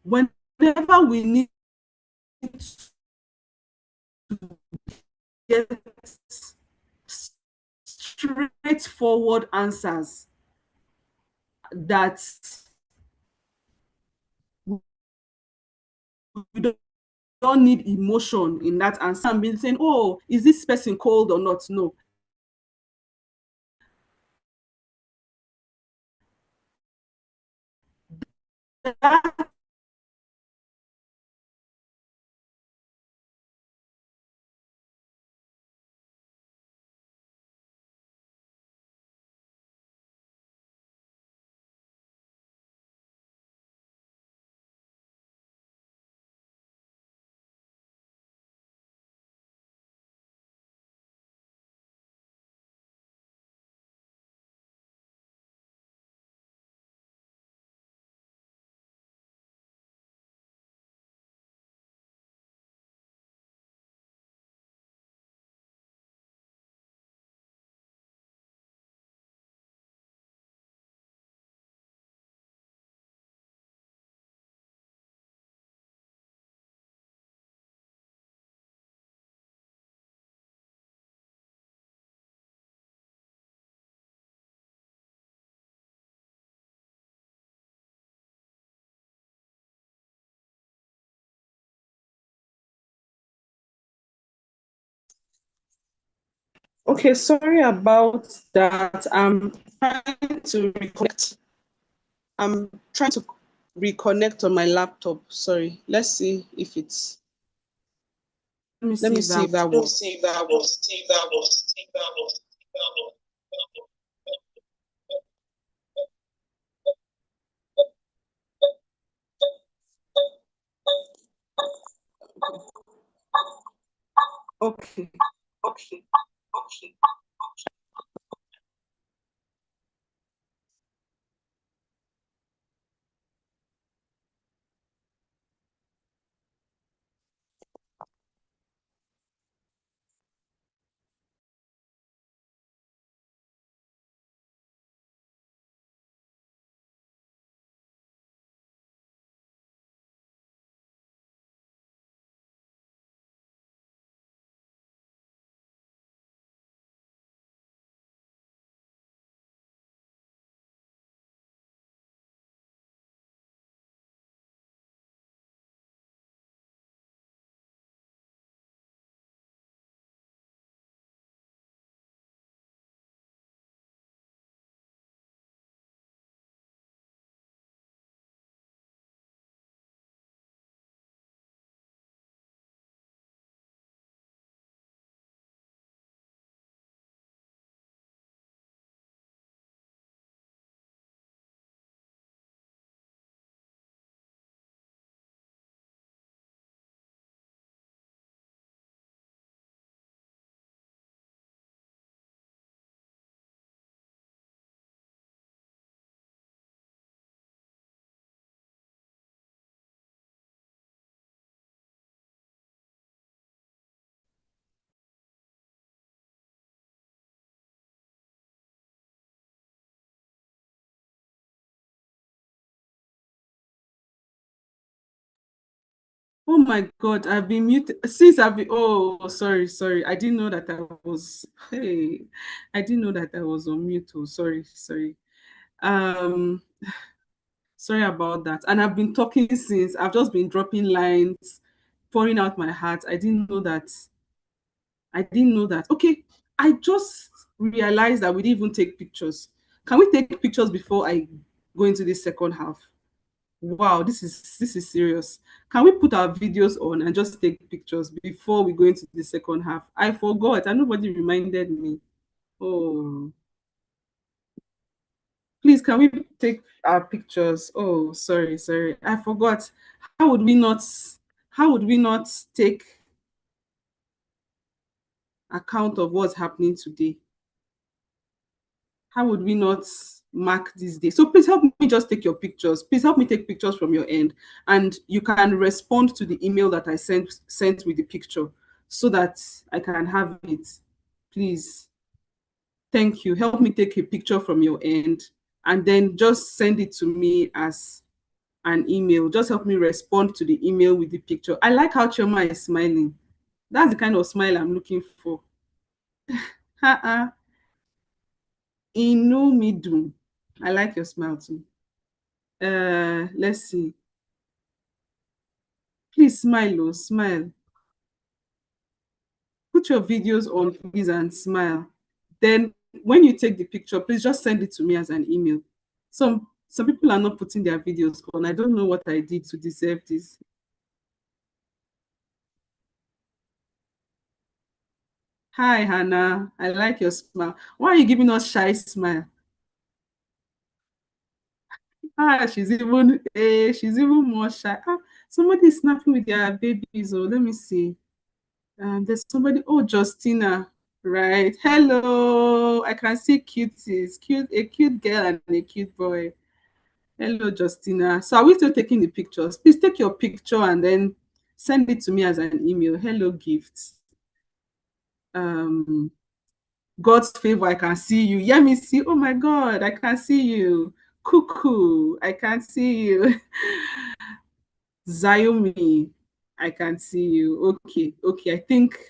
whenever we need to get straightforward answers that we don't need emotion in that answer and being saying, oh, is this person cold or not? No. That Okay, sorry about that. I'm trying to reconnect. I'm trying to reconnect on my laptop. Sorry. Let's see if it's. Let me see if that works. Okay. Okay. Okay. Oh my God, I've been muted since I've been. Oh, sorry, sorry. I didn't know that I was. Hey, I didn't know that I was on mute. Oh, sorry, sorry. Um, Sorry about that. And I've been talking since. I've just been dropping lines, pouring out my heart. I didn't know that. I didn't know that. Okay, I just realized that we didn't even take pictures. Can we take pictures before I go into the second half? Wow, this is serious. Can we put our videos on and just take pictures before we go into the second half? I forgot and nobody reminded me. Oh, please, can we take our pictures? Oh, sorry, sorry. I forgot. How would we not how would we not take account of what's happening today? How would we not mark this day? So please help me just take your pictures. Please help me take pictures from your end, and you can respond to the email that I sent with the picture so that I can have it. Please, thank you. Help me take a picture from your end, and then just send it to me as an email. Just help me respond to the email with the picture. I like how Chioma is smiling. That's the kind of smile I'm looking for. Ha. Inu midun. I like your smile too. Let's see. Please smile, oh, smile. Put your videos on, please, and smile. Then when you take the picture, please just send it to me as an email. Some people are not putting their videos on. I don't know what I did to deserve this. Hi, Hannah. I like your smile. Why are you giving us shy smile? Ah, she's even more shy. Ah, somebody is snapping with their babies. Oh, let me see. There's somebody. Oh, Justina. Right. Hello. I can see cuties. A cute girl and a cute boy. Hello, Justina. So are we still taking the pictures? Please take your picture and then send it to me as an email. Hello, gifts. Um, God's favor, I can see you. Yeah, me see. Oh my God, I can see you. Cuckoo, I can see you. Xiaomi, I can see you. Okay, okay.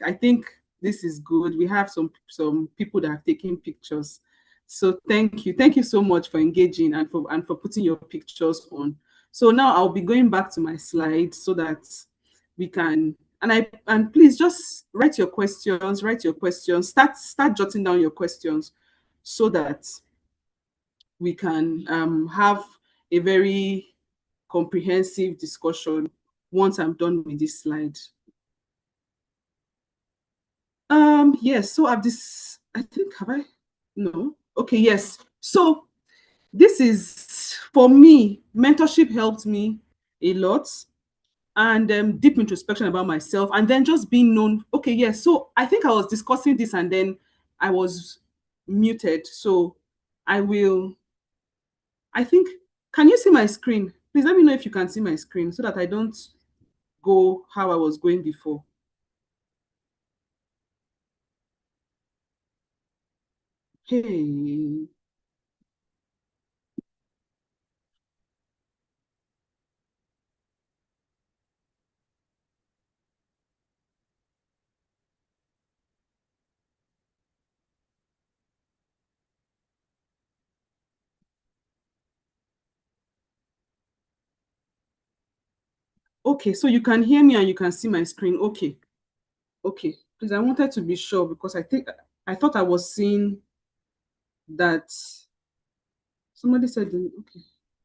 I think this is good. We have some people that are taking pictures. So thank you so much for engaging and for putting your pictures on. So now I'll be going back to my slide so that we can and please just write your questions, start jotting down your questions so that we can have a very comprehensive discussion once I'm done with this slide. Yes, so I've this, I think, have I? No. Okay, yes. So this is, for me, mentorship helped me a lot and deep introspection about myself and then just being known. Okay, yes. So I think I was discussing this and then I was muted. So I will, I think, can you see my screen? Please let me know if you can see my screen so that I don't go how I was going before. Hey. Okay, so you can hear me and you can see my screen. Okay. Okay. Please, I wanted to be sure because I thought I was seeing that somebody said, okay.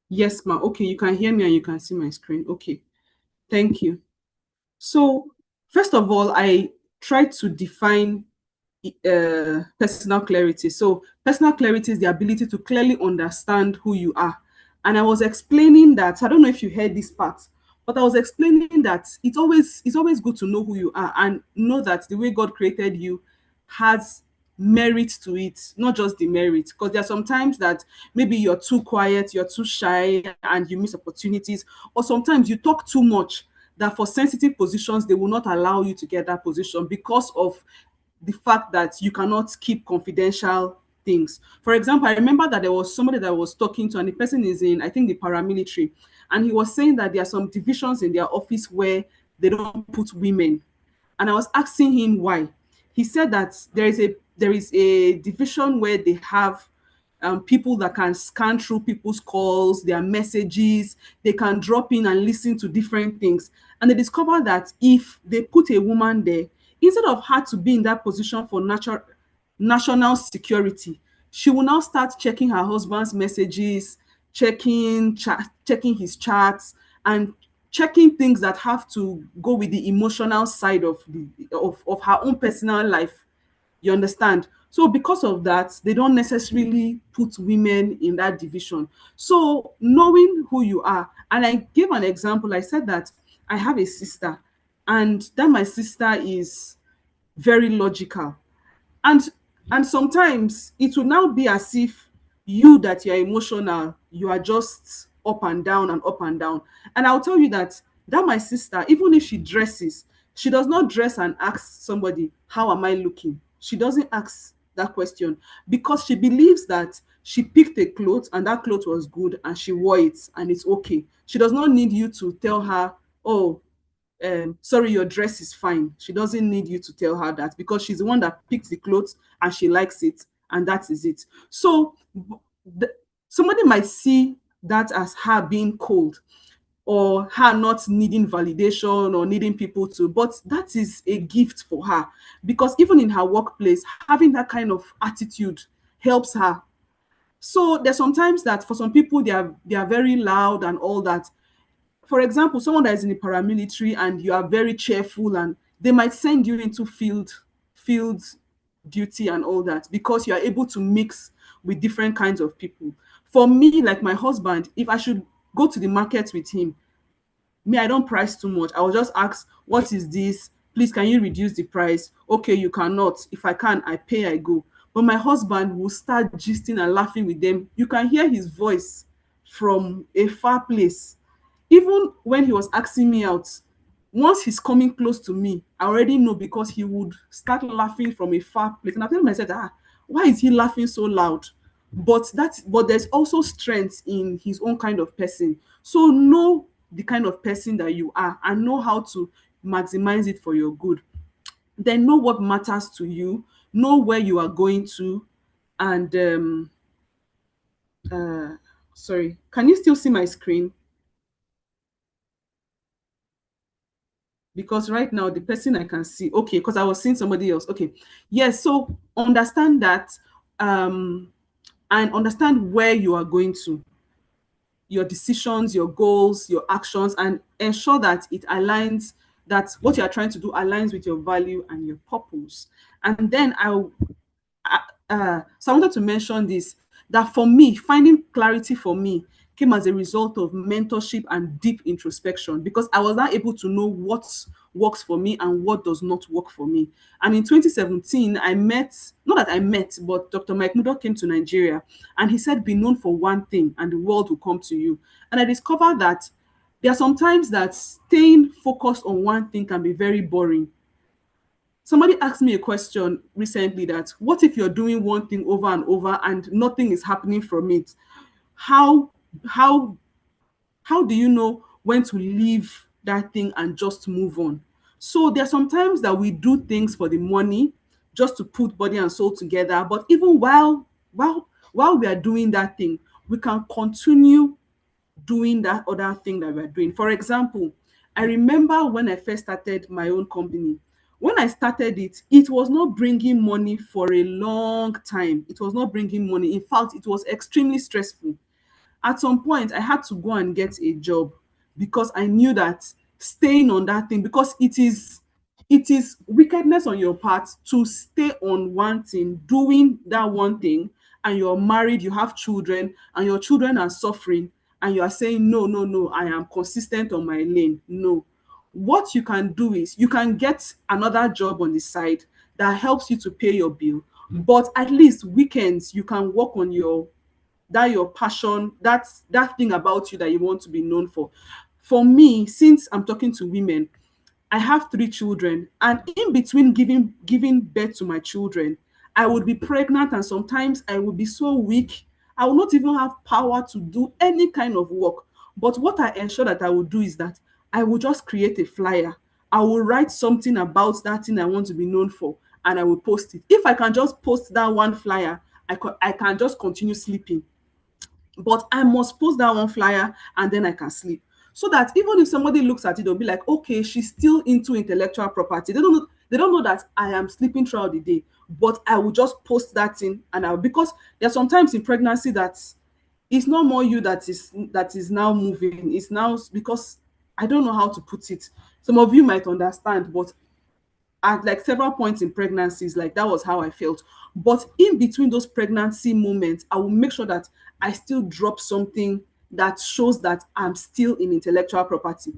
Yes, ma. Okay, you can hear me and you can see my screen. Okay. Thank you. So, first of all, I tried to define personal clarity. So, personal clarity is the ability to clearly understand who you are. And I was explaining that, I don't know if you heard this part, but I was explaining that it's always good to know who you are and know that the way God created you has merit to it, not just the merit. Because there are sometimes that maybe you're too quiet, you're too shy, and you miss opportunities, or sometimes you talk too much that for sensitive positions they will not allow you to get that position because of the fact that you cannot keep confidential things. For example, I remember that there was somebody that I was talking to, and the person is in, I think, the paramilitary, and he was saying that there are some divisions in their office where they don't put women. And I was asking him why. He said that there is a division where they have people that can scan through people's calls, their messages, they can drop in and listen to different things. And they discovered that if they put a woman there, instead of her to be in that position for national security, she will now start checking her husband's messages, checking his chats, and checking things that have to go with the emotional side of her own personal life. You understand? So because of that, they don't necessarily put women in that division. So knowing who you are, and I gave an example. I said that I have a sister, and that my sister is very logical. And sometimes it will now be as if you that you're emotional, you are just up and down and up and down. And I'll tell you that my sister, even if she dresses, she does not dress and ask somebody, how am I looking? She doesn't ask that question, because she believes that she picked a cloth and that cloth was good and she wore it and it's okay. She does not need you to tell her, oh, sorry, your dress is fine. She doesn't need you to tell her that, because she's the one that picked the clothes and she likes it, and that is it. So the, somebody might see that as her being cold, or her not needing validation or needing people to, but that is a gift for her, because even in her workplace, having that kind of attitude helps her. So there's sometimes that for some people they are very loud and all that. For example, someone that is in the paramilitary and you are very cheerful, and they might send you into field duty and all that, because you are able to mix with different kinds of people. For me, like my husband, if I should go to the market with him, me, I don't price too much. I will just ask, what is this? Please, can you reduce the price? Okay, you cannot. If I can, I pay, I go. But my husband will start gisting and laughing with them. You can hear his voice from a far place. Even when he was asking me out, once he's coming close to me, I already know, because he would start laughing from a far place. And I tell myself, why is he laughing so loud? But there's also strength in his own kind of person. So know the kind of person that you are and know how to maximize it for your good. Then know what matters to you, know where you are going to, and uh sorry, can you still see my screen? Because right now the person I can see, okay, because I was seeing somebody else. Okay, yes. So understand that, um and understand where you are going to, your decisions, your goals, your actions, and ensure that it aligns, that what you are trying to do aligns with your value and your purpose. And then so I wanted to mention this, that for me, finding clarity for me came as a result of mentorship and deep introspection, because I was not able to know what works for me and what does not work for me. And in 2017, I met, not that I met, but Dr. Mike Mudok came to Nigeria, and he said, be known for one thing and the world will come to you. And I discovered that there are sometimes that staying focused on one thing can be very boring. Somebody asked me a question recently, that what if you're doing one thing over and over and nothing is happening from it? How how how do you know when to leave that thing and just move on? So there are sometimes that we do things for the money, just to put body and soul together. But even while we are doing that thing, we can continue doing that other thing that we're doing. For example, I remember when I first started my own company. When I started it, it was not bringing money for a long time. It was not bringing money. In fact, it was extremely stressful. At some point, I had to go and get a job, because I knew that staying on that thing, because it is wickedness on your part to stay on one thing, doing that one thing, and you're married, you have children, and your children are suffering, and you are saying, no, no, no, I am consistent on my lane. No. What you can do is you can get another job on the side that helps you to pay your bill, but at least weekends you can work on your passion, that thing about you that you want to be known for. For me, since I'm talking to women, I have 3 children, and in between giving birth to my children, I would be pregnant, and sometimes I would be so weak, I will not even have power to do any kind of work. But what I ensure that I will do is that I will just create a flyer. I will write something about that thing I want to be known for, and I will post it. If I can just post that one flyer, I can just continue sleeping. But I must post that one flyer and then I can sleep. So that even if somebody looks at it, they'll be like, okay, she's still into intellectual property. They don't know that I am sleeping throughout the day, but I will just post that thing. And I will, because there's sometimes in pregnancy that it's not more you that is now moving. It's now because I don't know how to put it. Some of you might understand, but at like several points in pregnancies, like that was how I felt. But in between those pregnancy moments, I will make sure that I still drop something that shows that I'm still in intellectual property.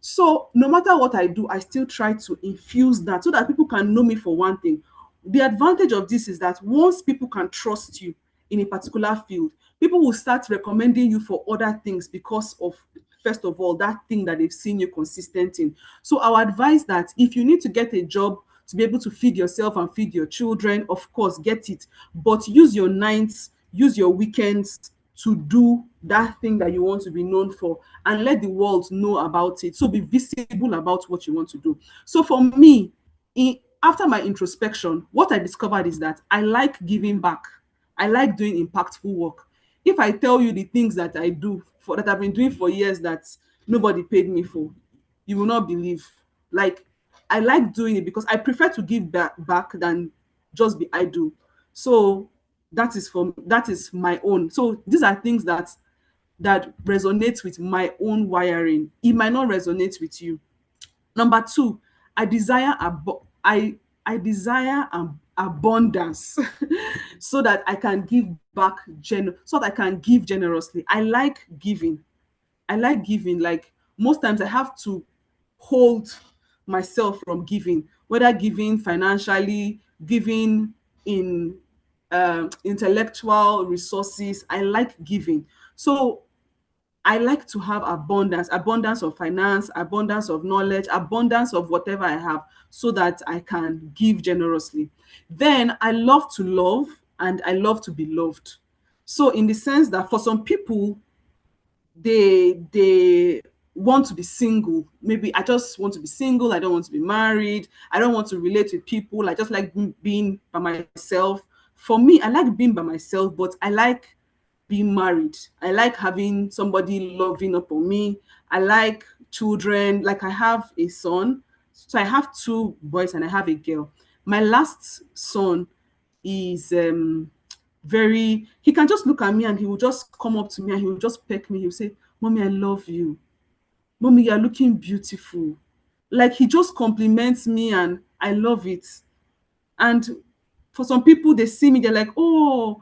So no matter what I do, I still try to infuse that so that people can know me for one thing. The advantage of this is that once people can trust you in a particular field, people will start recommending you for other things because of, first of all, that thing that they've seen you consistent in. So I would advise that if you need to get a job to be able to feed yourself and feed your children, of course, get it. But use your nights, use your weekends to do that thing that you want to be known for, and let the world know about it. So be visible about what you want to do. So for me, after my introspection, what I discovered is that I like giving back. I like doing impactful work. If I tell you the things that I do for that I've been doing for years that nobody paid me for, you will not believe. Like, I like doing it because I prefer to give back than just be idle. So that is my own. So these are things that resonates with my own wiring. It might not resonate with you. Number two, I desire I desire abundance so that I can give back so that I can give generously. I like giving. I like giving. Like most times I have to hold myself from giving, whether giving financially, giving in intellectual resources. I like giving. So I like to have abundance, abundance of finance, abundance of knowledge, abundance of whatever I have so that I can give generously. Then I love to love and I love to be loved. So in the sense that for some people, they want to be single. Maybe I just want to be single, I don't want to be married, I don't want to relate with people, I just like being by myself. For me, I like being by myself, but I like being married. I like having somebody loving up on me. I like children. Like I have a son, so I have two boys and I have a girl. My last son is very, he can just look at me and he will just come up to me and he will just peck me. He'll say, "Mommy, I love you. Mommy, you're looking beautiful." Like he just compliments me and I love it. And for some people, they see me, they're like, oh,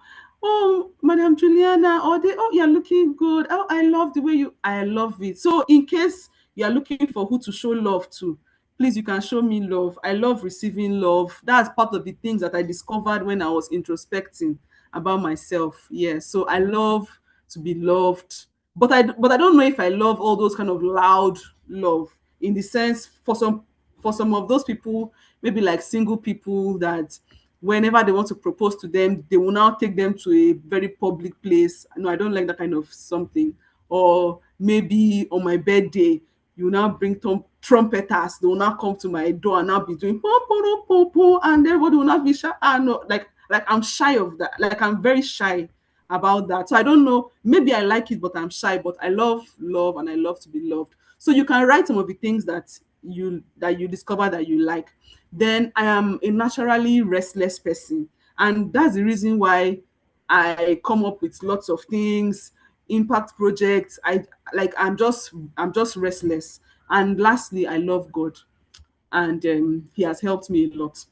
Madam Juliana, or they, oh, you're looking good. Oh, I love the way you, I love it. So in case you're looking for who to show love to, please, you can show me love. I love receiving love. That's part of the things that I discovered when I was introspecting about myself. Yeah, so I love to be loved. But I don't know if I love all those kind of loud love, in the sense for some of those people, maybe like single people, that whenever they want to propose to them, they will now take them to a very public place. No, I don't like that kind of something. Or maybe on my birthday, you now bring trumpeters, they will now come to my door and now be doing po po po po, and everybody will not be shy. Ah, no, like I'm shy of that. Like I'm very shy about that. So I don't know. Maybe I like it, but I'm shy. But I love love and I love to be loved. So you can write some of the things that you discover that you like. Then I am a naturally restless person, and that's the reason why I come up with lots of things, impact projects. I'm just restless. And lastly, I love God, and he has helped me a lot.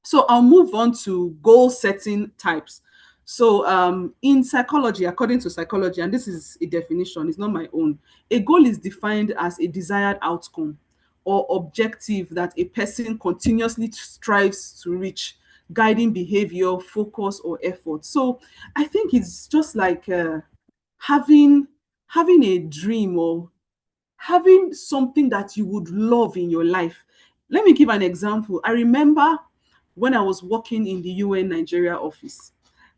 So I'll move on to goal setting types. So in psychology, according to psychology, and this is a definition, it's not my own, a goal is defined as a desired outcome or objective that a person continuously strives to reach, guiding behavior, focus, or effort. So I think it's just like having having a dream, or having something that you would love in your life. Let me give an example. I remember when I was working in the UN Nigeria office,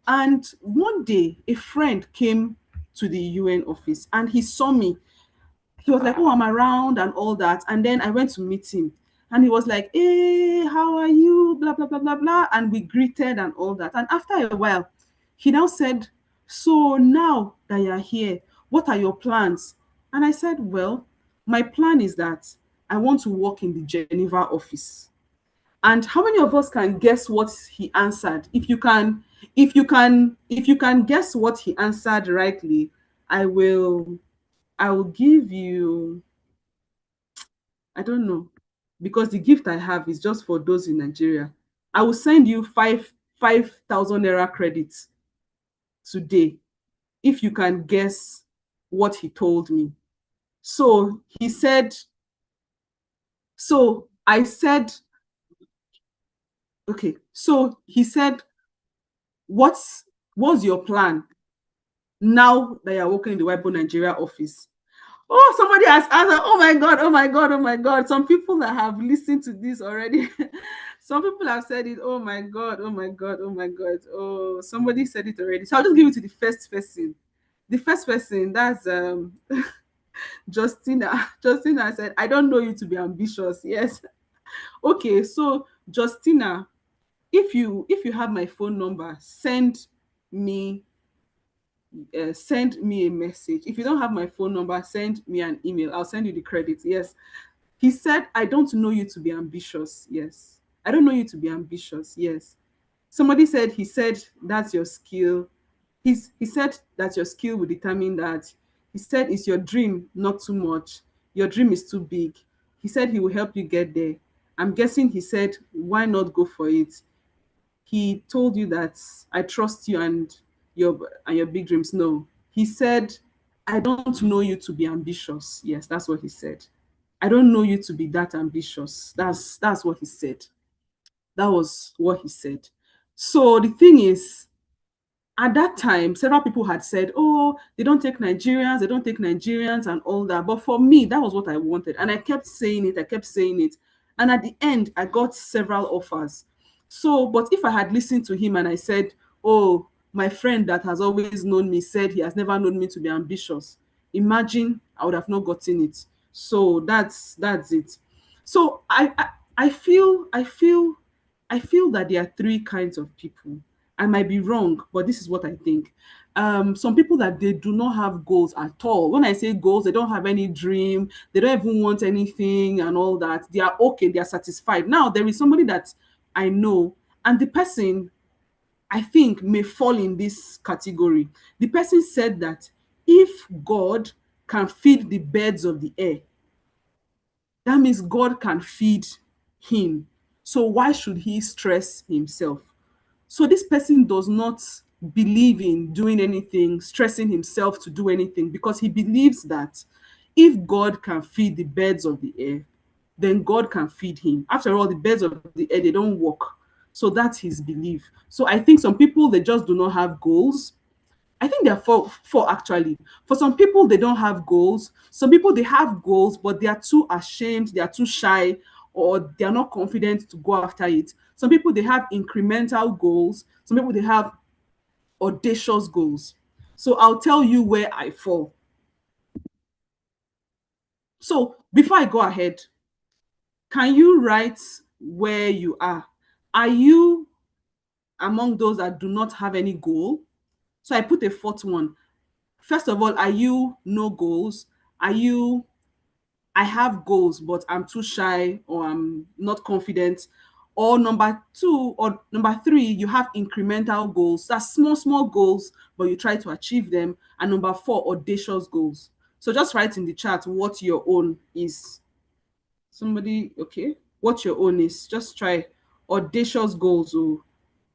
and one day a friend came to the UN office and he saw me. he was like, oh, I'm around and all that. And then I went to meet him and he was like, hey, how are you? Blah, blah, blah, blah, blah. And we greeted and all that. And after a while, he now said, so now that you're here, what are your plans? And I said, well, my plan is that I want to work in the Geneva office. And how many of us can guess what he answered? If you can guess what he answered rightly, I will I will give you, I don't know, because the gift I have is just for those in Nigeria. I will send you 5,000 naira credits today if you can guess what he told me. So he said, so I said, okay. So he said, what's your plan now that you're working in the WIPO Nigeria office? Oh, somebody has answered. Oh my God, oh my God, oh my God. Some people that have listened to this already, some people have said it. Oh my God, oh my God, oh my God. Oh, somebody said it already. So I'll just give it to the first person. The first person, that's Justina. Justina said, I don't know you to be ambitious. Yes. Okay, so Justina, if you have my phone number, me send me a message. If you don't have my phone number, send me an email. I'll send you the credits. Yes. He said, I don't know you to be ambitious. Yes. I don't know you to be ambitious. Yes. Somebody said, he said, that's your skill. He said that your skill will determine that. He said, it's your dream, not too much. Your dream is too big. He said he will help you get there. I'm guessing he said, why not go for it? He told you that I trust you and your big dreams. No, he said, I don't know you to be ambitious. Yes, that's what he said. I don't know you to be that ambitious. That's what he said. That was what he said. So the thing is, at that time, several people had said, oh, they don't take Nigerians and all that. But for me, that was what I wanted. And I kept saying it, I kept saying it. And at the end, I got several offers. So, but if I had listened to him and I said, oh, my friend that has always known me said he has never known me to be ambitious, imagine I would have not gotten it. So that's it. So I feel that there are three kinds of people. I might be wrong, but this is what I think. Some people that they do not have goals at all. When I say goals, they don't have any dream, they don't even want anything and all that. They are okay, they are satisfied. Now, there is somebody that I know, and the person I think may fall in this category. The person said that if God can feed the birds of the air, that means God can feed him. So why should he stress himself? So this person does not believe in doing anything, stressing himself to do anything, because he believes that if God can feed the birds of the air, then God can feed him. After all, the birds of the air, they don't walk. So that's his belief. So I think some people, they just do not have goals. I think there are four actually. For some people, they don't have goals. Some people, they have goals, but they are too ashamed, they are too shy, or they are not confident to go after it. Some people, they have incremental goals. Some people, they have audacious goals. So I'll tell you where I fall. So before I go ahead, can you write where you are? Are you among those that do not have any goal? So I put a fourth one. First of all, are you no goals? Are you I have goals, but I'm too shy or I'm not confident? Or number two, or number three, you have incremental goals. That's small, small goals, but you try to achieve them. And number four, audacious goals. So just write in the chat what your own is. Somebody, okay, what your own is. Just try audacious goals. Oh,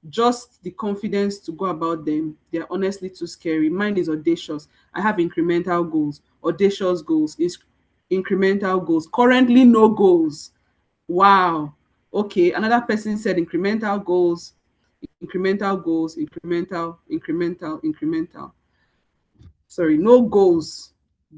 just the confidence to go about them. They're honestly too scary. Mine is audacious. I have incremental goals, audacious goals, incremental goals. Currently, no goals. Wow. Okay. Another person said incremental goals, incremental goals, incremental. Sorry, no goals,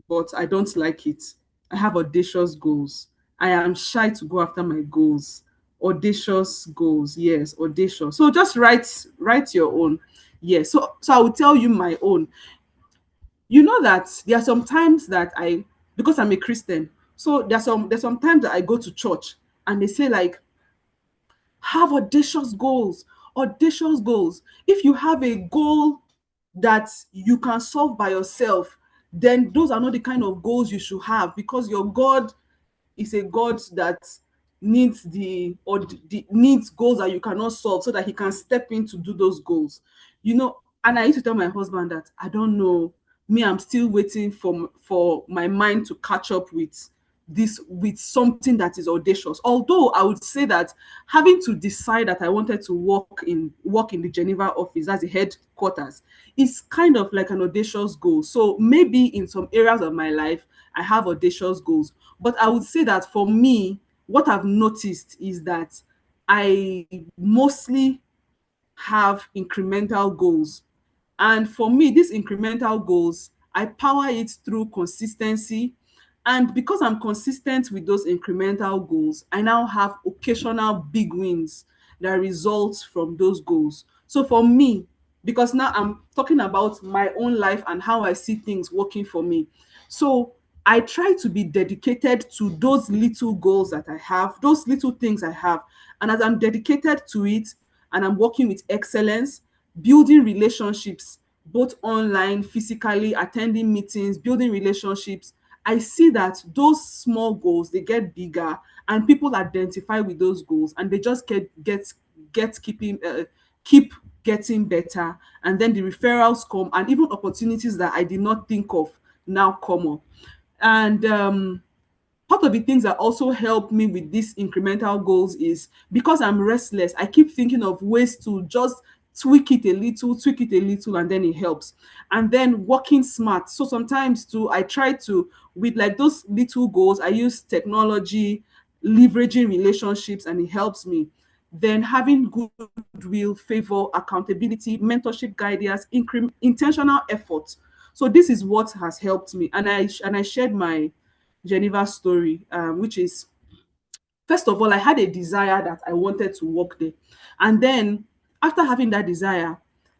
but I don't like it. I have audacious goals. I am shy to go after my goals. Audacious goals, yes, audacious. So just write your own. Yes. So I will tell you my own. You know that there are some times that because I'm a Christian. So there's some times that I go to church and they say like, have audacious goals, audacious goals. If you have a goal that you can solve by yourself, then those are not the kind of goals you should have, because your God is a God that needs needs goals that you cannot solve so that he can step in to do those goals. You know, and I used to tell my husband that I don't know, me, I'm still waiting for my mind to catch up with this, with something that is audacious. Although I would say that having to decide that I wanted to work in the Geneva office, that's the headquarters, is kind of like an audacious goal. So maybe in some areas of my life I have audacious goals, but I would say that for me, what I've noticed is that I mostly have incremental goals. And for me, these incremental goals, I power it through consistency. And because I'm consistent with those incremental goals, I now have occasional big wins that result from those goals. So for me, because now I'm talking about my own life and how I see things working for me. So I try to be dedicated to those little goals that I have, those little things I have. And as I'm dedicated to it and I'm working with excellence, building relationships, both online, physically, attending meetings, building relationships, I see that those small goals, they get bigger and people identify with those goals and they just keep getting better, and then the referrals come and even opportunities that I did not think of now come up. And part of the things that also help me with these incremental goals is because I'm restless, I keep thinking of ways to just tweak it a little, and then it helps. And then working smart. So sometimes too, I try to, with like those little goals, I use technology, leveraging relationships, and it helps me. Then having goodwill, favor, accountability, mentorship, guidance, intentional effort. So this is what has helped me. And I shared my Geneva story, which is, first of all, I had a desire that I wanted to work there. And then after having that desire,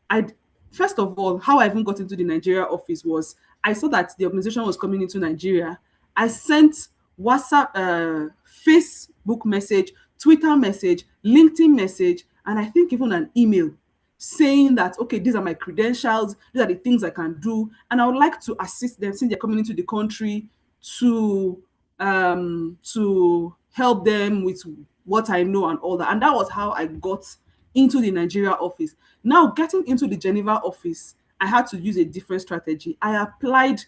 I first of all, how I even got into the Nigeria office was I saw that the organization was coming into Nigeria. I sent WhatsApp, Facebook message, Twitter message, LinkedIn message, and I think even an email saying that, okay, these are my credentials, these are the things I can do, and I would like to assist them since they're coming into the country to help them with what I know and all that. And that was how I got into the Nigeria office. Now, getting into the Geneva office, I had to use a different strategy. I applied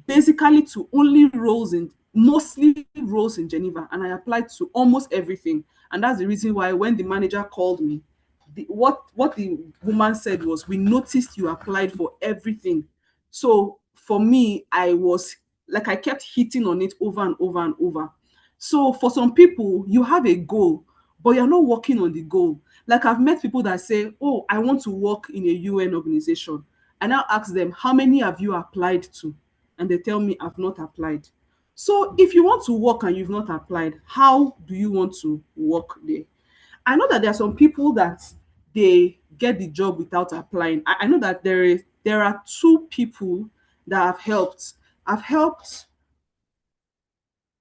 basically to only roles in mostly roles in Geneva, and I applied to almost everything. And that's the reason why when the manager called me, what the woman said was, we noticed you applied for everything. So for me, I was like, I kept hitting on it over and over and over. So for some people, you have a goal, but you're not working on the goal. Like I've met people that say, oh, I want to work in a UN organization. And I ask them, how many have you applied to? And they tell me, I've not applied. So if you want to work and you've not applied, how do you want to work there? I know that there are some people that they get the job without applying. I know that there are two people that I've helped. I've helped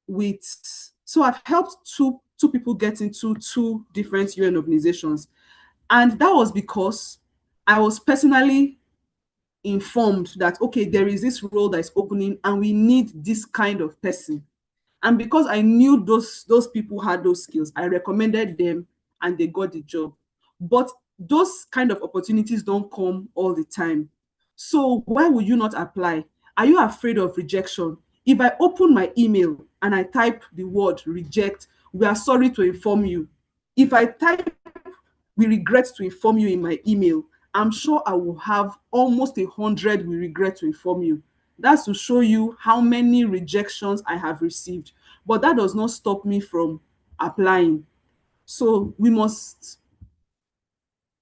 with I've helped two people get into two different UN organizations. And that was because I was personally informed that, okay, there is this role that is opening and we need this kind of person. And because I knew those people had those skills, I recommended them and they got the job. But those kind of opportunities don't come all the time. So why would you not apply? Are you afraid of rejection? If I open my email and I type the word reject, we are sorry to inform you. If I type we regret to inform you in my email, I'm sure I will have almost 100 we regret to inform you. That's to show you how many rejections I have received. But that does not stop me from applying. So we must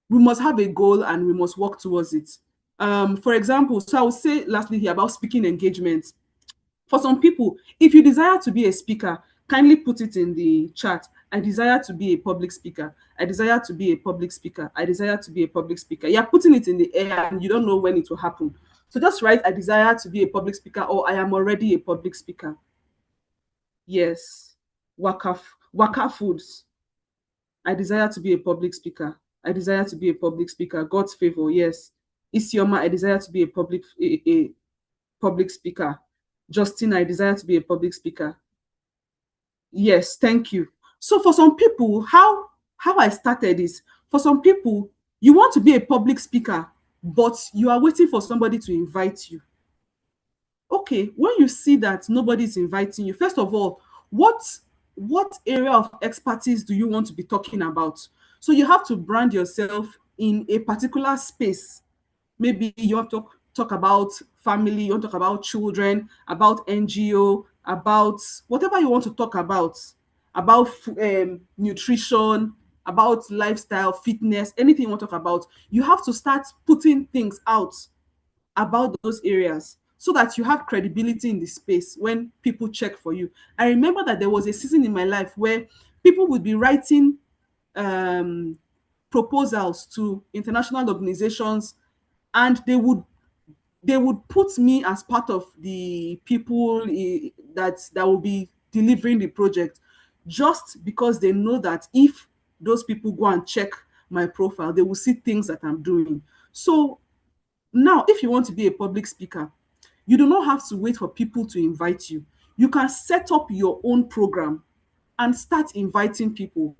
have a goal and we must work towards it. For example, so I will say lastly here about speaking engagements. For some people, if you desire to be a speaker, kindly put it in the chat. I desire to be a public speaker. I desire to be a public speaker. I desire to be a public speaker. You're putting it in the air and you don't know when it will happen. So just write, I desire to be a public speaker, or I am already a public speaker. Yes. Waka Foods. I desire to be a public speaker. I desire to be a public speaker. God's favor. Yes. Isioma, I desire to be a public speaker. Justin, I desire to be a public speaker. Yes, thank you. So for some people, how I started is, for some people, you want to be a public speaker, but you are waiting for somebody to invite you. Okay, when you see that nobody is inviting you, first of all, what area of expertise do you want to be talking about? So you have to brand yourself in a particular space. Maybe you want to talk about family, you want to talk about children, about NGO, about whatever you want to talk about nutrition, about lifestyle, fitness, anything you want to talk about. You have to start putting things out about those areas so that you have credibility in the space when people check for you. I remember that there was a season in my life where people would be writing um, proposals to international organizations, and they would put me as part of the people that will be delivering the project, just because they know that if those people go and check my profile, they will see things that I'm doing. So now, if you want to be a public speaker, you do not have to wait for people to invite you. You can set up your own program and start inviting people.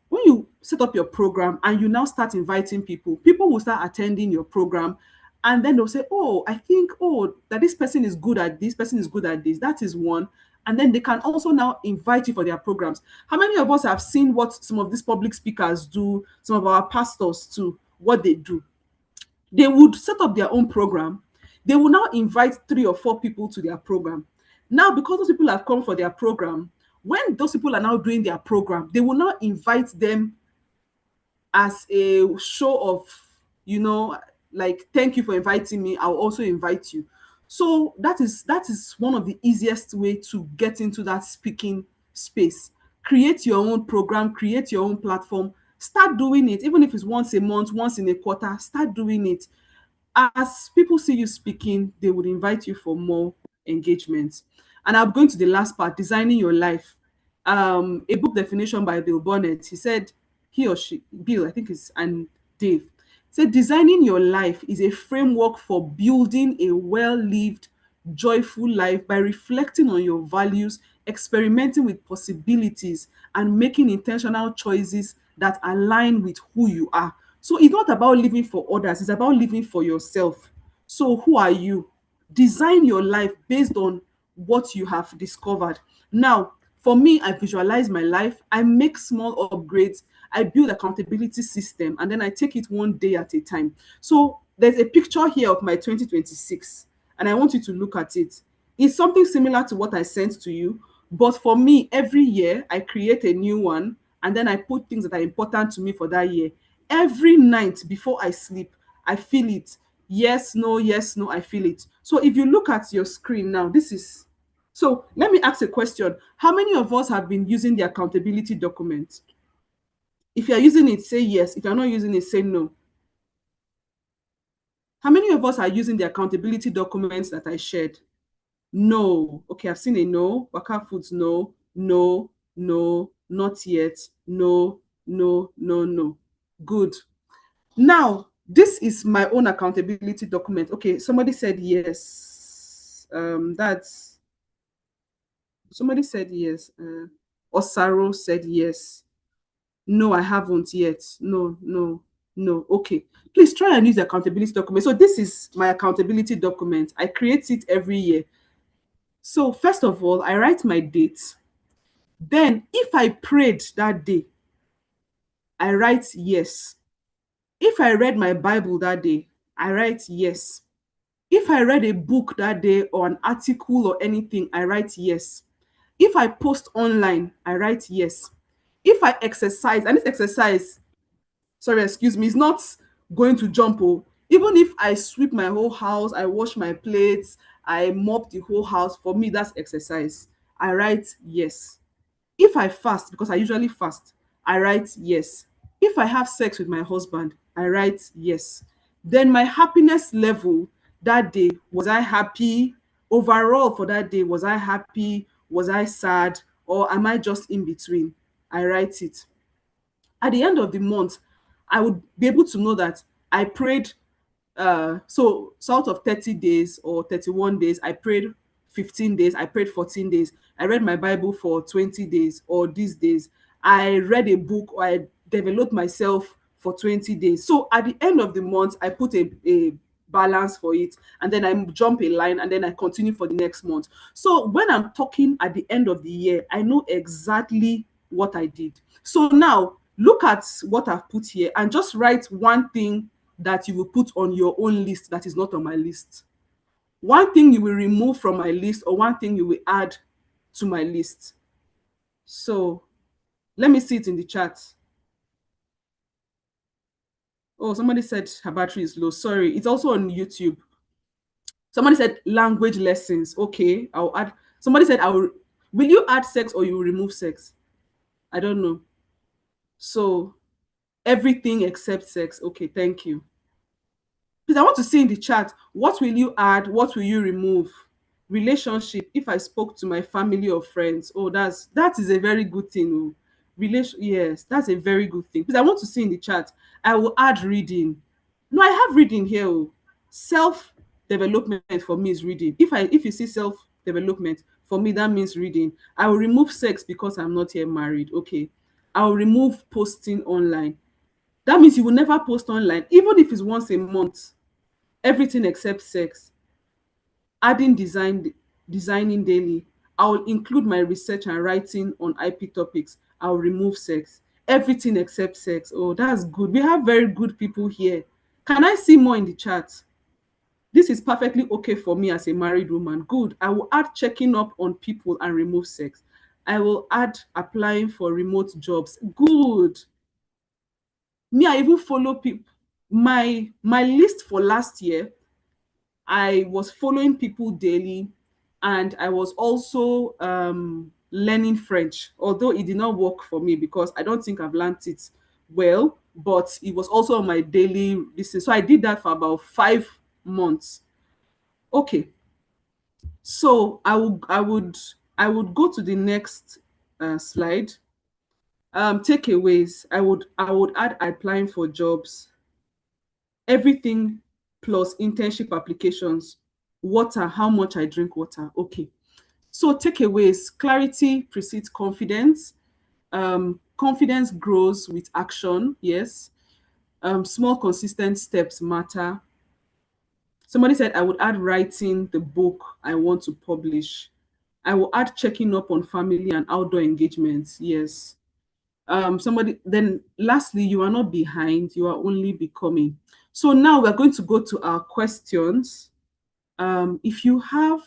When you set up your program and you now start inviting people, people will start attending your program, and then they'll say, oh, I think, oh, that this person is good at this, person is good at this. That is one. And then they can also now invite you for their programs. How many of us have seen what some of these public speakers do, some of our pastors too, what they do? They would set up their own program. They will now invite 3 or 4 people to their program. Now, because those people have come for their program, when those people are now doing their program, they will now invite them as a show of, you know, like, thank you for inviting me, I'll also invite you. So that is one of the easiest way to get into that speaking space. Create your own program, create your own platform, start doing it, even if it's once a month, once in a quarter, start doing it. As people see you speaking, they would invite you for more engagements. And I'm going to the last part, designing your life. A book definition by Bill Bonnet. He said, he or she, Bill, I think it's, and Dave, said, designing your life is a framework for building a well-lived, joyful life by reflecting on your values, experimenting with possibilities, and making intentional choices that align with who you are. So it's not about living for others, it's about living for yourself. So who are you? Design your life based on what you have discovered. Now, for me, I visualize my life, I make small upgrades, I build accountability system, and then I take it one day at a time. So there's a picture here of my 2026, and I want you to look at it. It's something similar to what I sent to you, but for me, every year I create a new one, and then I put things that are important to me for that year. Every night before I sleep, I feel it. Yes, no, I feel it. So if you look at your screen now, this is, so let me ask a question. How many of us have been using the accountability document? If you're using it, say yes. If you're not using it, say no. How many of us are using the accountability documents that I shared? No. Okay, I've seen a no. Waka Foods, no, no, no, not yet. No, no, no, no. Good. Now, this is my own accountability document. Okay, somebody said yes. That's somebody said yes. Osaro said yes. No, I haven't yet. No, no, no. Okay. Please try and use the accountability document. So this is my accountability document. I create it every year. So first of all, I write my date. Then if I prayed that day, I write yes. If I read my Bible that day, I write yes. If I read a book that day or an article or anything, I write yes. If I post online, I write yes. If I exercise, and this exercise, sorry, excuse me, it's not going to jump. Oh, even if I sweep my whole house, I wash my plates, I mop the whole house, for me, that's exercise. I write yes. If I fast, because I usually fast, I write yes. If I have sex with my husband, I write yes. Then my happiness level that day, was I happy? Overall for that day, was I happy? Was I sad? Or am I just in between? I write it. At the end of the month, I would be able to know that I prayed, so out of 30 days or 31 days, I prayed 15 days, I prayed 14 days, I read my Bible for 20 days, or these days I read a book, or I developed myself for 20 days. So at the end of the month, I put a balance for it, and then I jump a line, and then I continue for the next month. So when I'm talking at the end of the year, I know exactly what I did. So now look at what I've put here and just write one thing that you will put on your own list that is not on my list. One thing you will remove from my list, or one thing you will add to my list. So let me see it in the chat. Oh, somebody said her battery is low. Sorry, it's also on YouTube. Somebody said language lessons. Okay, I'll add. Somebody said will you add sex or you will remove sex? I don't know. So everything except sex. Okay, thank you. Please, I want to see in the chat, what will you add? What will you remove? Relationship, if I spoke to my family or friends. Oh, that is a very good thing. Oh. Yes, that's a very good thing. Please, I want to see in the chat. I will add reading. No, I have reading here. Oh. Self-development for me is reading. If you see self-development, for me, that means reading. I will remove sex because I'm not yet married. Okay. I will remove posting online. That means you will never post online, even if it's once a month. Everything except sex. Adding designing daily. I will include my research and writing on IP topics. I'll remove sex. Everything except sex. Oh, that's good. We have very good people here. Can I see more in the chat? This is perfectly okay for me as a married woman. Good. I will add checking up on people and remove sex. I will add applying for remote jobs. Good. Me, I even follow people. My list for last year, I was following people daily, and I was also learning French, although it did not work for me because I don't think I've learned it well, but it was also on my daily listen. So I did that for about 5 months. Okay, so I would go to the next slide. Takeaways. I would add applying for jobs, everything plus internship applications, water, how much I drink water. Okay. So takeaways: clarity precedes confidence. Confidence grows with action. Yes. Small consistent steps matter. Somebody said I would add writing the book I want to publish. I will add checking up on family and outdoor engagements. Yes. Somebody then lastly, you are not behind, you are only becoming. So now we're going to go to our questions. If you have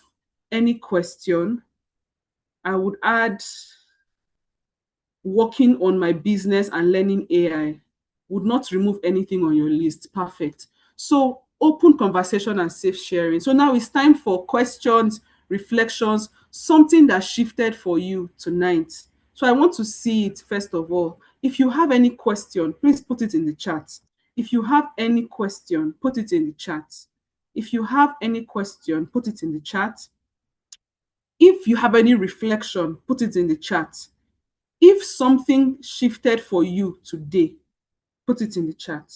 any question, I would add working on my business and learning AI. Would not remove anything on your list. Perfect. So open conversation and safe sharing. So now it's time for questions, reflections, something that shifted for you tonight. So I want to see it first of all. If you have any question, please put it in the chat. If you have any question, put it in the chat. If you have any question, put it in the chat. If you have any reflection, put it in the chat. If something shifted for you today, put it in the chat.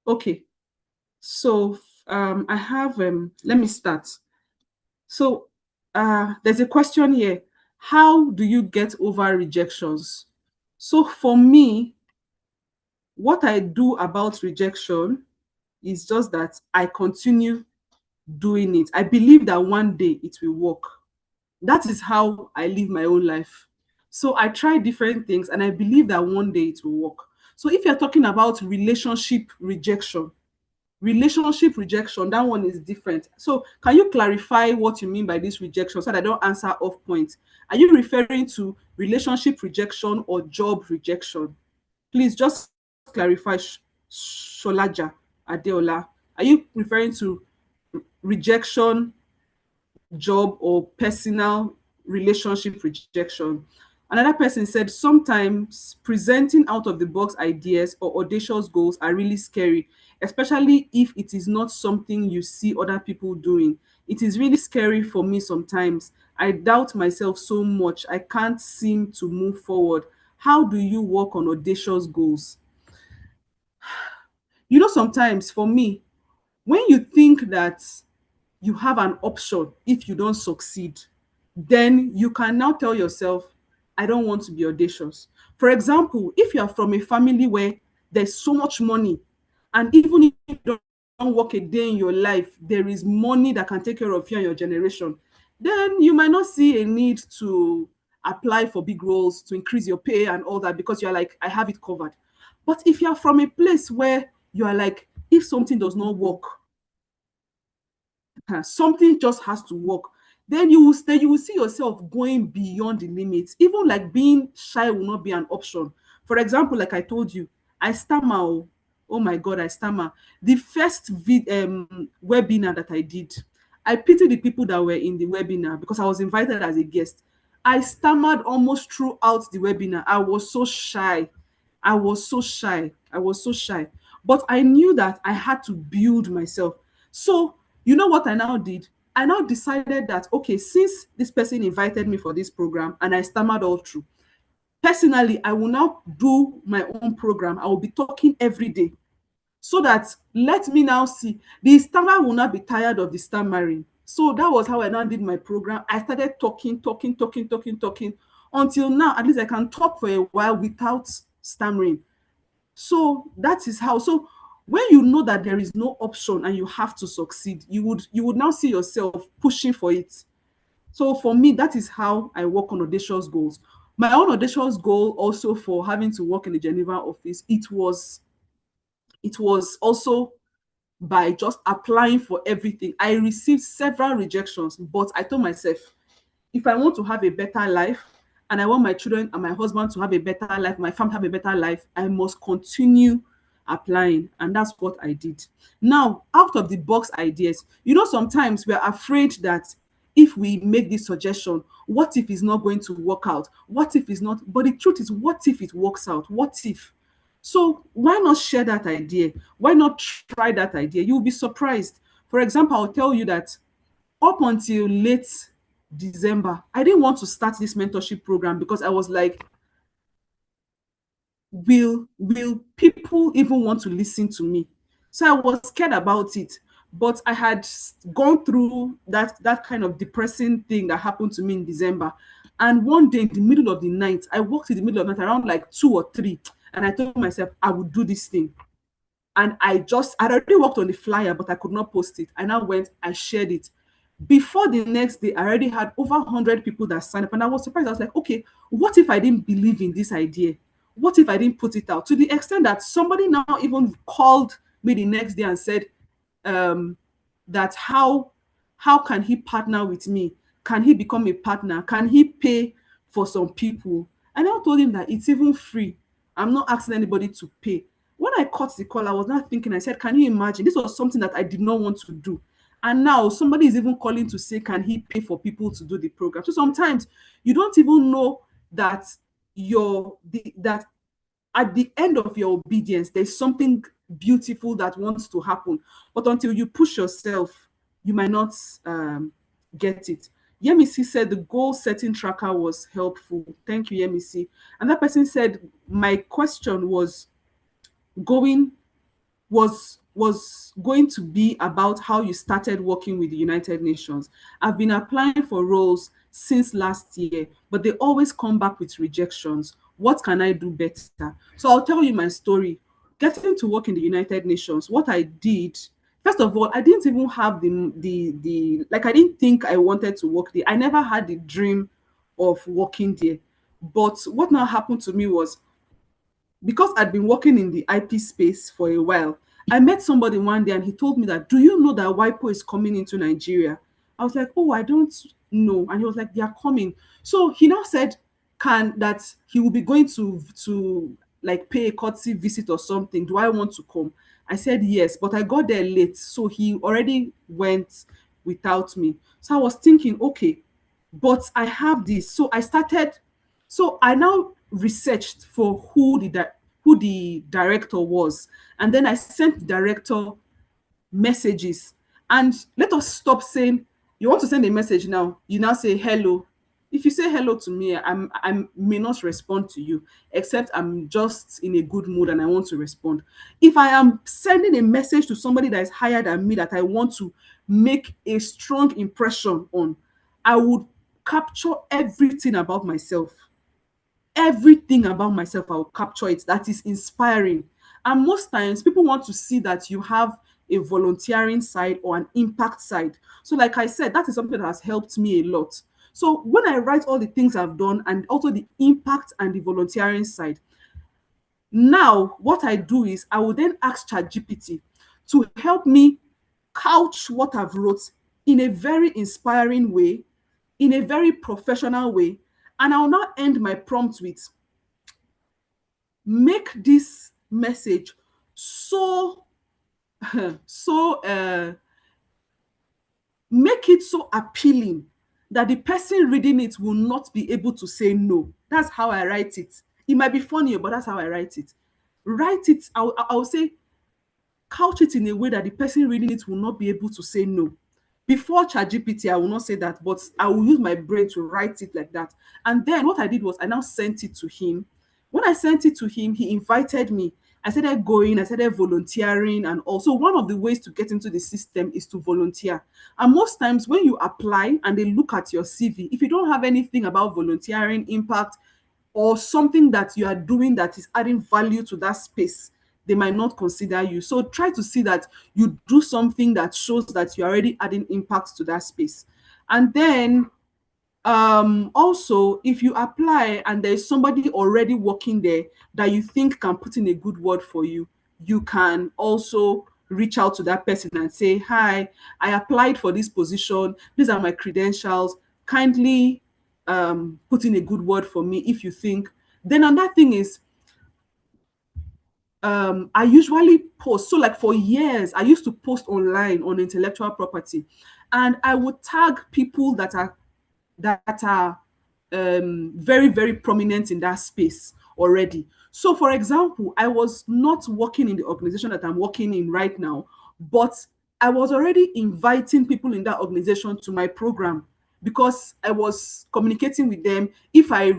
Okay, so I have, let me start. So there's a question here. How do you get over rejections? So for me, what I do about rejection is just that I continue doing it. I believe that one day it will work. That is how I live my own life. So I try different things and I believe that one day it will work. So if you're talking about relationship rejection, that one is different. So can you clarify what you mean by this rejection so that I don't answer off point? Are you referring to relationship rejection or job rejection? Please just clarify, Sholaja Adeola. Are you referring to rejection, job, or personal relationship rejection? Another person said sometimes presenting out of the box ideas or audacious goals are really scary, especially if it is not something you see other people doing. It is really scary for me sometimes. I doubt myself so much. I can't seem to move forward. How do you work on audacious goals? You know, sometimes for me, when you think that you have an option if you don't succeed, then you can now tell yourself, I don't want to be audacious. For example, if you are from a family where there's so much money, and even if you don't work a day in your life, there is money that can take care of you and your generation, then you might not see a need to apply for big roles to increase your pay and all that, because you're like, I have it covered. But if you're from a place where you are like, if something does not work, something just has to work, then you will see yourself going beyond the limits. Even like being shy will not be an option. For example, like I told you, I stammer. Oh my god, I stammer. The first webinar that I did, I pity the people that were in the webinar because I was invited as a guest. I stammered almost throughout the webinar. I was so shy. I was so shy. But I knew that I had to build myself. So, you know what I now did? I now decided that, okay, since this person invited me for this program and I stammered all through, personally, I will now do my own program. I will be talking every day, so that let me now see, the stammer will not be tired of the stammering. So that was how I now did my program. I started talking until now. At least I can talk for a while without stammering. So that is how. So when you know that there is no option and you have to succeed, you would now see yourself pushing for it. So for me, that is how I work on audacious goals. My own audacious goal also for having to work in the Geneva office, it was also by just applying for everything. I received several rejections, but I told myself, if I want to have a better life and I want my children and my husband to have a better life, my family have a better life, I must continue applying. And that's what I did. Now, out of the box ideas, you know, sometimes we're afraid that if we make this suggestion, what if it's not going to work out? What if it's not? But the truth is, what if it works out? What if? So why not share that idea? Why not try that idea? You'll be surprised. For example, I'll tell you that up until late December, I didn't want to start this mentorship program because I was like, will people even want to listen to me? So I was scared about it. But I had gone through that kind of depressing thing that happened to me in December. And one day in the middle of the night, I walked in the middle of the night around like 2 or 3, and I told myself I would do this thing. And I'd already worked on the flyer, but I could not post it. I now went, I shared it. Before the next day, I already had over 100 people that signed up. And I was surprised. I was like, okay, what if I didn't believe in this idea? What if I didn't put it out? To the extent that somebody now even called me the next day and said, um, that how can he partner with me? Can he become a partner? Can he pay for some people? And I told him that it's even free. I'm not asking anybody to pay. When I caught the call, I was not thinking, I said, can you imagine? This was something that I did not want to do. And now somebody is even calling to say, can he pay for people to do the program? So sometimes you don't even know that that at the end of your obedience, there's something beautiful that wants to happen. But until you push yourself, you might not get it. Yemisi said the goal setting tracker was helpful. Thank you, Yemisi. And that person said, my question going was going to be about how you started working with the United Nations. I've been applying for roles since last year, but they always come back with rejections. What can I do better? So I'll tell you my story. Getting to work in the United Nations, what I did, first of all, I didn't even have the like, I didn't think I wanted to work there. I never had the dream of working there. But what now happened to me was, because I'd been working in the IP space for a while, I met somebody one day and he told me that, do you know that WIPO is coming into Nigeria? I was like, oh, I don't know. And he was like, they are coming. So he now said, can that he will be going to like pay a courtesy visit or something. Do I want to come? I said yes, but I got there late. So he already went without me. So I was thinking, okay, but I have this. So I started So I now researched for who the director was, and then I sent the director messages. And let us stop saying you want to send a message now. You now say hello. If you say hello to me, I may not respond to you, except I'm just in a good mood and I want to respond. If I am sending a message to somebody that is higher than me that I want to make a strong impression on, I would capture everything about myself. I will capture it that is inspiring. And most times people want to see that you have a volunteering side or an impact side. So like I said, that is something that has helped me a lot. So when I write all the things I've done and also the impact and the volunteering side, now what I do is I will then ask ChatGPT to help me couch what I've wrote in a very inspiring way, in a very professional way. And I'll now end my prompt with, make this message so so make it so appealing that the person reading it will not be able to say no. That's how I write it. It might be funny, but that's how I write it. Write it, I'll say, couch it in a way that the person reading it will not be able to say no. Before ChatGPT, I will not say that, but I will use my brain to write it like that. And then what I did was I now sent it to him. When I sent it to him, he invited me. I started going, I started volunteering, and also one of the ways to get into the system is to volunteer. And most times when you apply and they look at your CV, if you don't have anything about volunteering, impact, or something that you are doing that is adding value to that space, they might not consider you. So try to see that you do something that shows that you're already adding impact to that space. And then also, if you apply and there's somebody already working there that you think can put in a good word for you, you can also reach out to that person and say, hi, I applied for this position, these are my credentials, kindly put in a good word for me if you think. Then another thing is, I usually post. So, like for years, I used to post online on intellectual property, and I would tag people that are very, very prominent in that space already. So, for example, I was not working in the organization that I'm working in right now, but I was already inviting people in that organization to my program because I was communicating with them. If I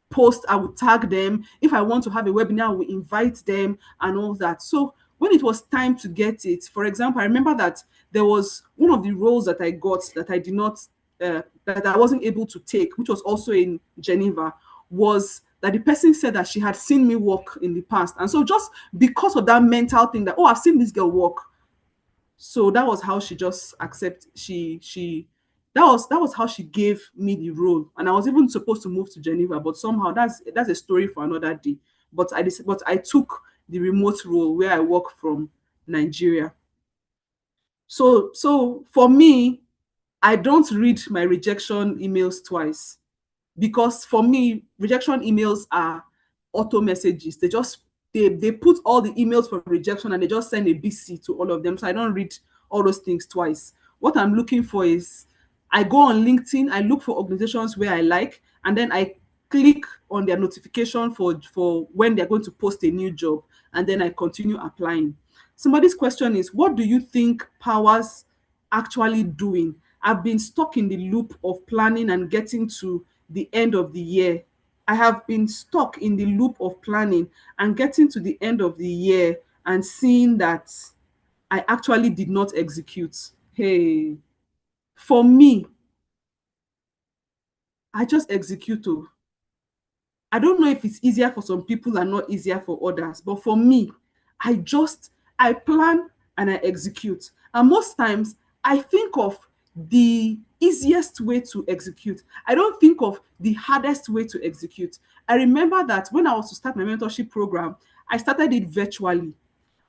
post, I would tag them. If I want to have a webinar, I will invite them and all that. So when it was time to get it, for example, I remember that there was one of the roles that I got that I did not, that I wasn't able to take, which was also in Geneva, was that the person said that she had seen me work in the past. And so just because of that mental thing that, oh, I've seen this girl work, so that was how she just accept she that was how she gave me the role. And I was even supposed to move to Geneva, but somehow that's a story for another day. But I took the remote role where I work from Nigeria. So for me, I don't read my rejection emails twice, because for me, rejection emails are auto messages. They put all the emails for rejection and they just send a BC to all of them. So I don't read all those things twice. What I'm looking for is, I go on LinkedIn, I look for organizations where I like, and then I click on their notification for when they're going to post a new job, and then I continue applying. Somebody's question is, what do you think powers actually doing? I've been stuck in the loop of planning and getting to the end of the year. I have been stuck in the loop of planning and getting to the end of the year and seeing that I actually did not execute. Hey, for me, I just execute. Oh. I don't know if it's easier for some people and not easier for others, but for me, I plan and I execute. And most times I think of the easiest way to execute. I don't think of the hardest way to execute. I remember that when I was to start my mentorship program, I started it virtually.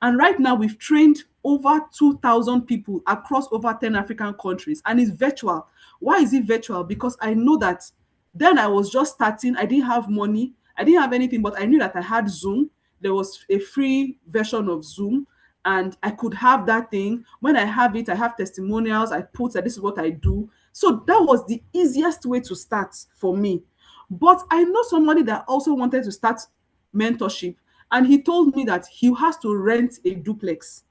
And right now we've trained over 2,000 people across over 10 African countries, and it's virtual. Why is it virtual? Because I know that then I was just starting, I didn't have money, I didn't have anything, but I knew that I had Zoom. There was a free version of Zoom, and I could have that thing. When I have it, I have testimonials, I put that this is what I do. So that was the easiest way to start for me. But I know somebody that also wanted to start mentorship, and he told me that he has to rent a duplex,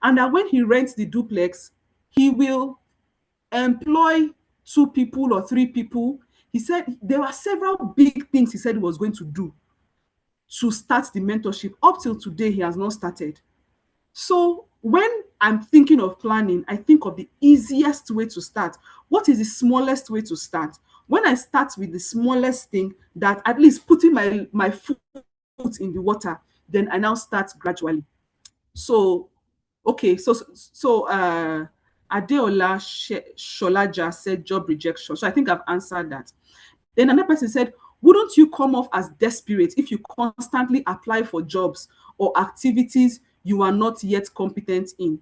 and that when he rents the duplex, he will employ 2 people or 3 people. He said there were several big things he said he was going to do to start the mentorship. Up till today, he has not started. So when I'm thinking of planning, I think of the easiest way to start. What is the smallest way to start? When I start with the smallest thing, that at least putting my foot in the water, then I now start gradually. So, okay, Adeola Sholaja said job rejection. So I think I've answered that. Then another person said, wouldn't you come off as desperate if you constantly apply for jobs or activities you are not yet competent in?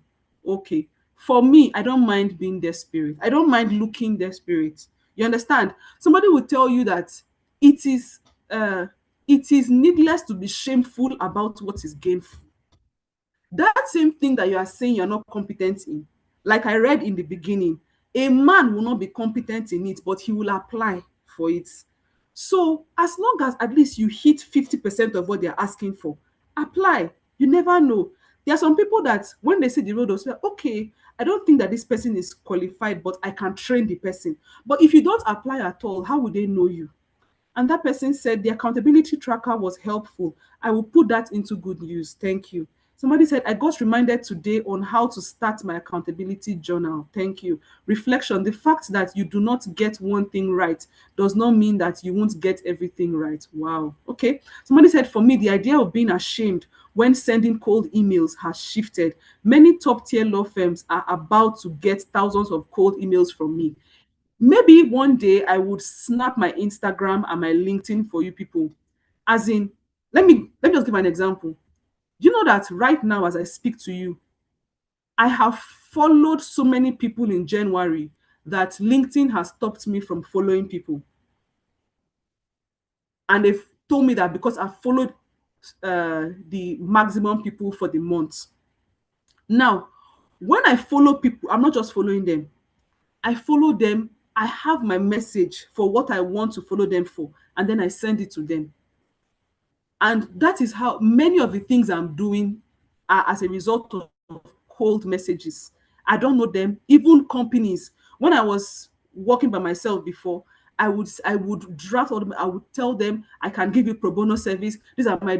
Okay. For me, I don't mind being desperate. I don't mind looking desperate. You understand? Somebody will tell you that it is it is needless to be shameful about what is gainful. That same thing that you are saying you're not competent in, like I read in the beginning, a man will not be competent in it, but he will apply for it. So as long as at least you hit 50% of what they're asking for, apply. You never know. There are some people that when they see the road, they'll say, okay, I don't think that this person is qualified, but I can train the person. But if you don't apply at all, how would they know you? And that person said the accountability tracker was helpful. I will put that into good use. Thank you. Somebody said, I got reminded today on how to start my accountability journal. Thank you. Reflection, the fact that you do not get one thing right does not mean that you won't get everything right. Wow. Okay. Somebody said, for me, the idea of being ashamed when sending cold emails has shifted. Many top tier law firms are about to get thousands of cold emails from me. Maybe one day I would snap my Instagram and my LinkedIn for you people. As in, let me just give an example. You know that right now, as I speak to you, I have followed so many people in January that LinkedIn has stopped me from following people. And they've told me that because I followed the maximum people for the month. Now, when I follow people, I'm not just following them. I follow them. I have my message for what I want to follow them for, and then I send it to them. And that is how many of the things I'm doing are as a result of cold messages. I don't know them, even companies. When I was working by myself before, I would draft all them. I would tell them I can give you pro bono service. These are my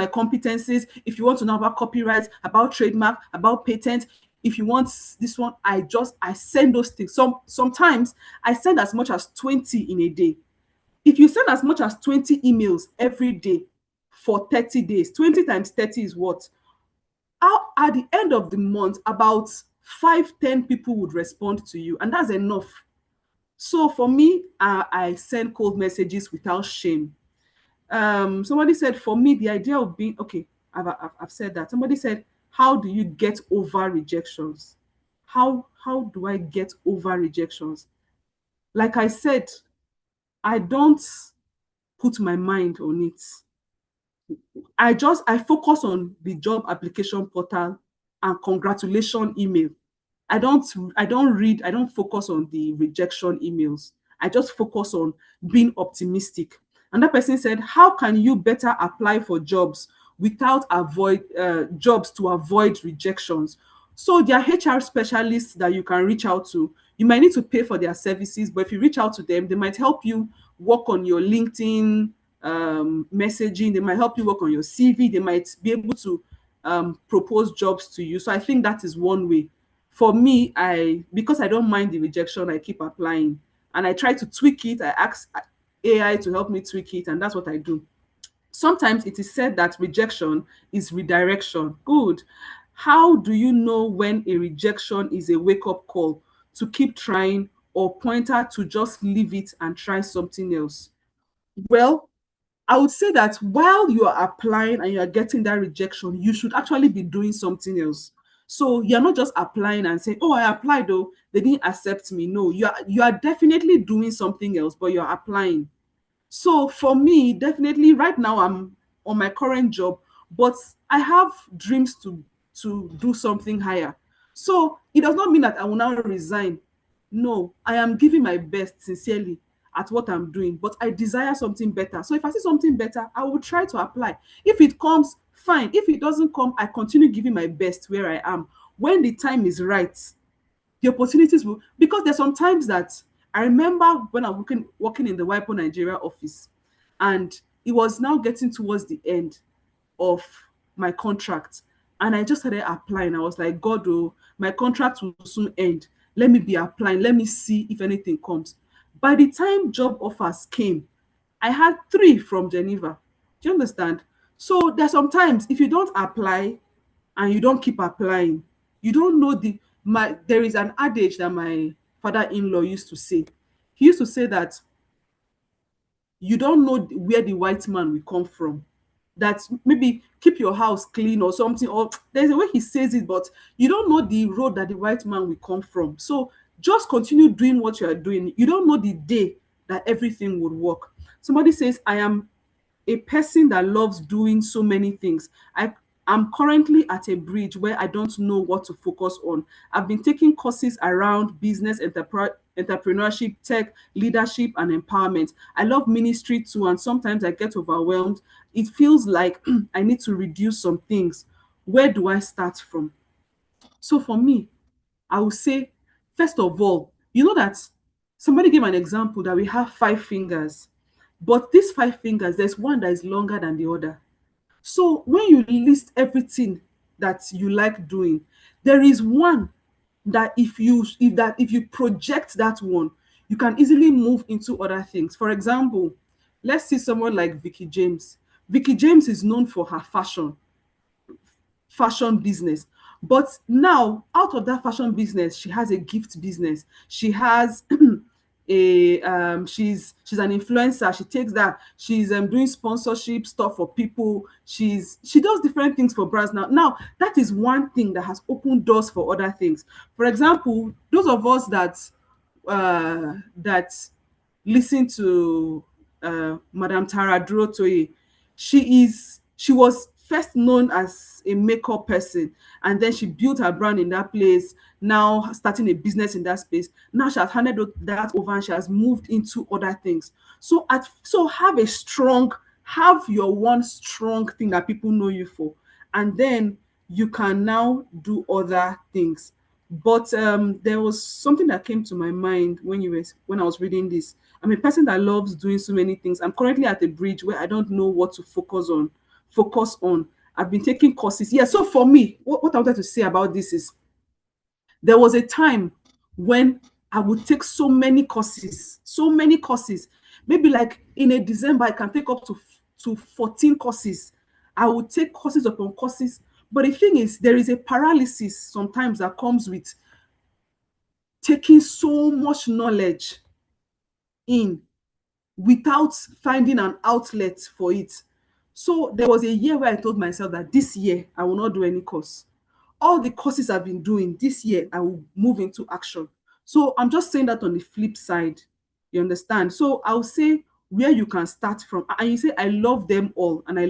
competencies. If you want to know about copyright, about trademark, about patent, if you want this one, I send those things. Sometimes I send as much as 20 in a day. If you send as much as 20 emails every day for 30 days, 20 times 30 is what? At the end of the month, about 5, 10 people would respond to you, and that's enough. So for me, I send cold messages without shame. Somebody said, for me, the idea of being okay, I've said that. Somebody said, how do you get over rejections? How do I get over rejections? Like I said, I don't put my mind on it. I focus on the job application portal and congratulation email. I don't focus on the rejection emails. I just focus on being optimistic. And that person said, how can you better apply for jobs without avoid jobs to avoid rejections? So there are HR specialists that you can reach out to. You might need to pay for their services, but if you reach out to them, they might help you work on your LinkedIn messaging. They might help you work on your CV. They might be able to propose jobs to you. So I think that is one way. For me, because I don't mind the rejection, I keep applying and I try to tweak it. I ask AI to help me tweak it, and that's what I do. Sometimes it is said that rejection is redirection. Good. How do you know when a rejection is a wake-up call to keep trying or pointer to just leave it and try something else? Well, I would say that while you are applying and you are getting that rejection, you should actually be doing something else. So you're not just applying and saying, "Oh, I applied though, they didn't accept me." No, you are definitely doing something else, but you're applying. So for me, definitely right now I'm on my current job, but I have dreams to do something higher. So it does not mean that I will now resign. No, I am giving my best sincerely. at what I'm doing, but I desire something better. So if I see something better, I will try to apply. If it comes, fine. If it doesn't come, I continue giving my best where I am. When the time is right, the opportunities will, because there's some times that I remember when I was working in the WIPO Nigeria office, and it was now getting towards the end of my contract, and I just started applying. I was like, God, oh, my contract will soon end. Let me be applying. Let me see if anything comes. By the time job offers came, I had three from Geneva. Do you understand? So there's sometimes if you don't apply and you don't keep applying, you don't know there is an adage that my father-in-law used to say. He used to say that you don't know where the white man will come from. That maybe keep your house clean or something, or there's a way he says it, but you don't know the road that the white man will come from. So just continue doing what you are doing. You don't know the day that everything would work. Somebody says, I am a person that loves doing so many things. I'm currently at a bridge where I don't know what to focus on. I've been taking courses around business, entrepreneurship, tech, leadership, and empowerment. I love ministry too, and sometimes I get overwhelmed. It feels like I need to reduce some things. Where do I start from? So for me, I would say, first of all, you know that somebody gave an example that we have 5 fingers, but these 5 fingers, there's one that is longer than the other. So when you list everything that you like doing, there is one that if you project that one, you can easily move into other things. For example, let's see someone like Vicky James. Vicky James is known for her fashion business. But now, out of that fashion business, she has a gift business. She has a she's an influencer. She takes that. She's doing sponsorship stuff for people. She does different things for brands now. Now, that is one thing that has opened doors for other things. For example, those of us that listen to Madame Tara Durotoye. She was first known as a makeup person, and then she built her brand in that place. Now starting a business in that space. Now she has handed that over and she has moved into other things. So have your one strong thing that people know you for, and then you can now do other things. But there was something that came to my mind when I was reading this. I'm a person that loves doing so many things. I'm currently at a bridge where I don't know what to focus on. I've been taking courses. Yeah, so for me, what I wanted to say about this is there was a time when I would take so many courses. Maybe like in a December, I can take up to 14 courses. I would take courses upon courses. But the thing is, there is a paralysis sometimes that comes with taking so much knowledge in without finding an outlet for it. So there was a year where I told myself that this year I will not do any course. All the courses I've been doing this year, I will move into action. So I'm just saying that on the flip side. You understand? So I'll say where you can start from. And you say, I love them all and I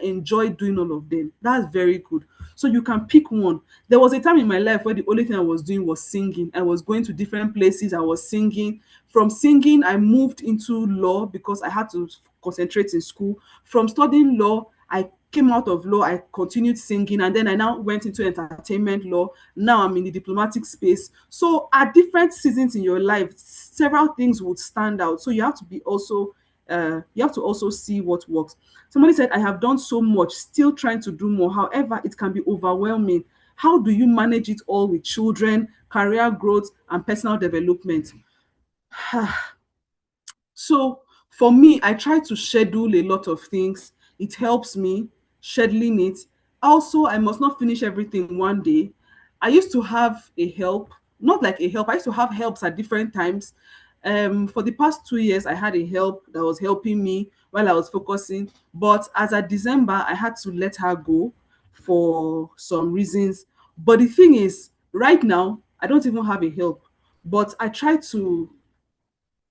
enjoy doing all of them. That's very good. So you can pick one. There was a time in my life where the only thing I was doing was singing. I was going to different places. I was singing. From singing, I moved into law because I had to concentrate in school. From studying law, I came out of law, I continued singing, and then I now went into entertainment law. Now I'm in the diplomatic space. So at different seasons in your life, several things would stand out. So you have to also see what works. Somebody said, I have done so much, still trying to do more. However, it can be overwhelming. How do you manage it all with children, career growth, and personal development? So for me, I try to schedule a lot of things. It helps me scheduling it. Also, I must not finish everything one day. I used to have a help, not like a help. I used to have helps at different times. For the past 2 years, I had a help that was helping me while I was focusing. But as at December, I had to let her go for some reasons. But the thing is, right now, I don't even have a help. But I try to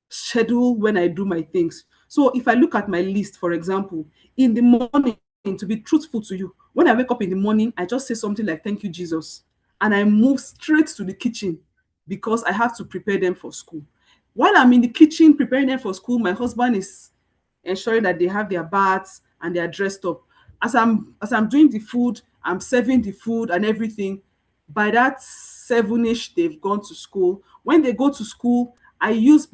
schedule when I do my things. So if I look at my list, for example, in the morning, to be truthful to you, when I wake up in the morning, I just say something like, thank you, Jesus. And I move straight to the kitchen because I have to prepare them for school. While I'm in the kitchen preparing them for school, my husband is ensuring that they have their baths and they are dressed up. As I'm doing the food, I'm serving the food and everything. By that 7ish, they've gone to school. When they go to school, I use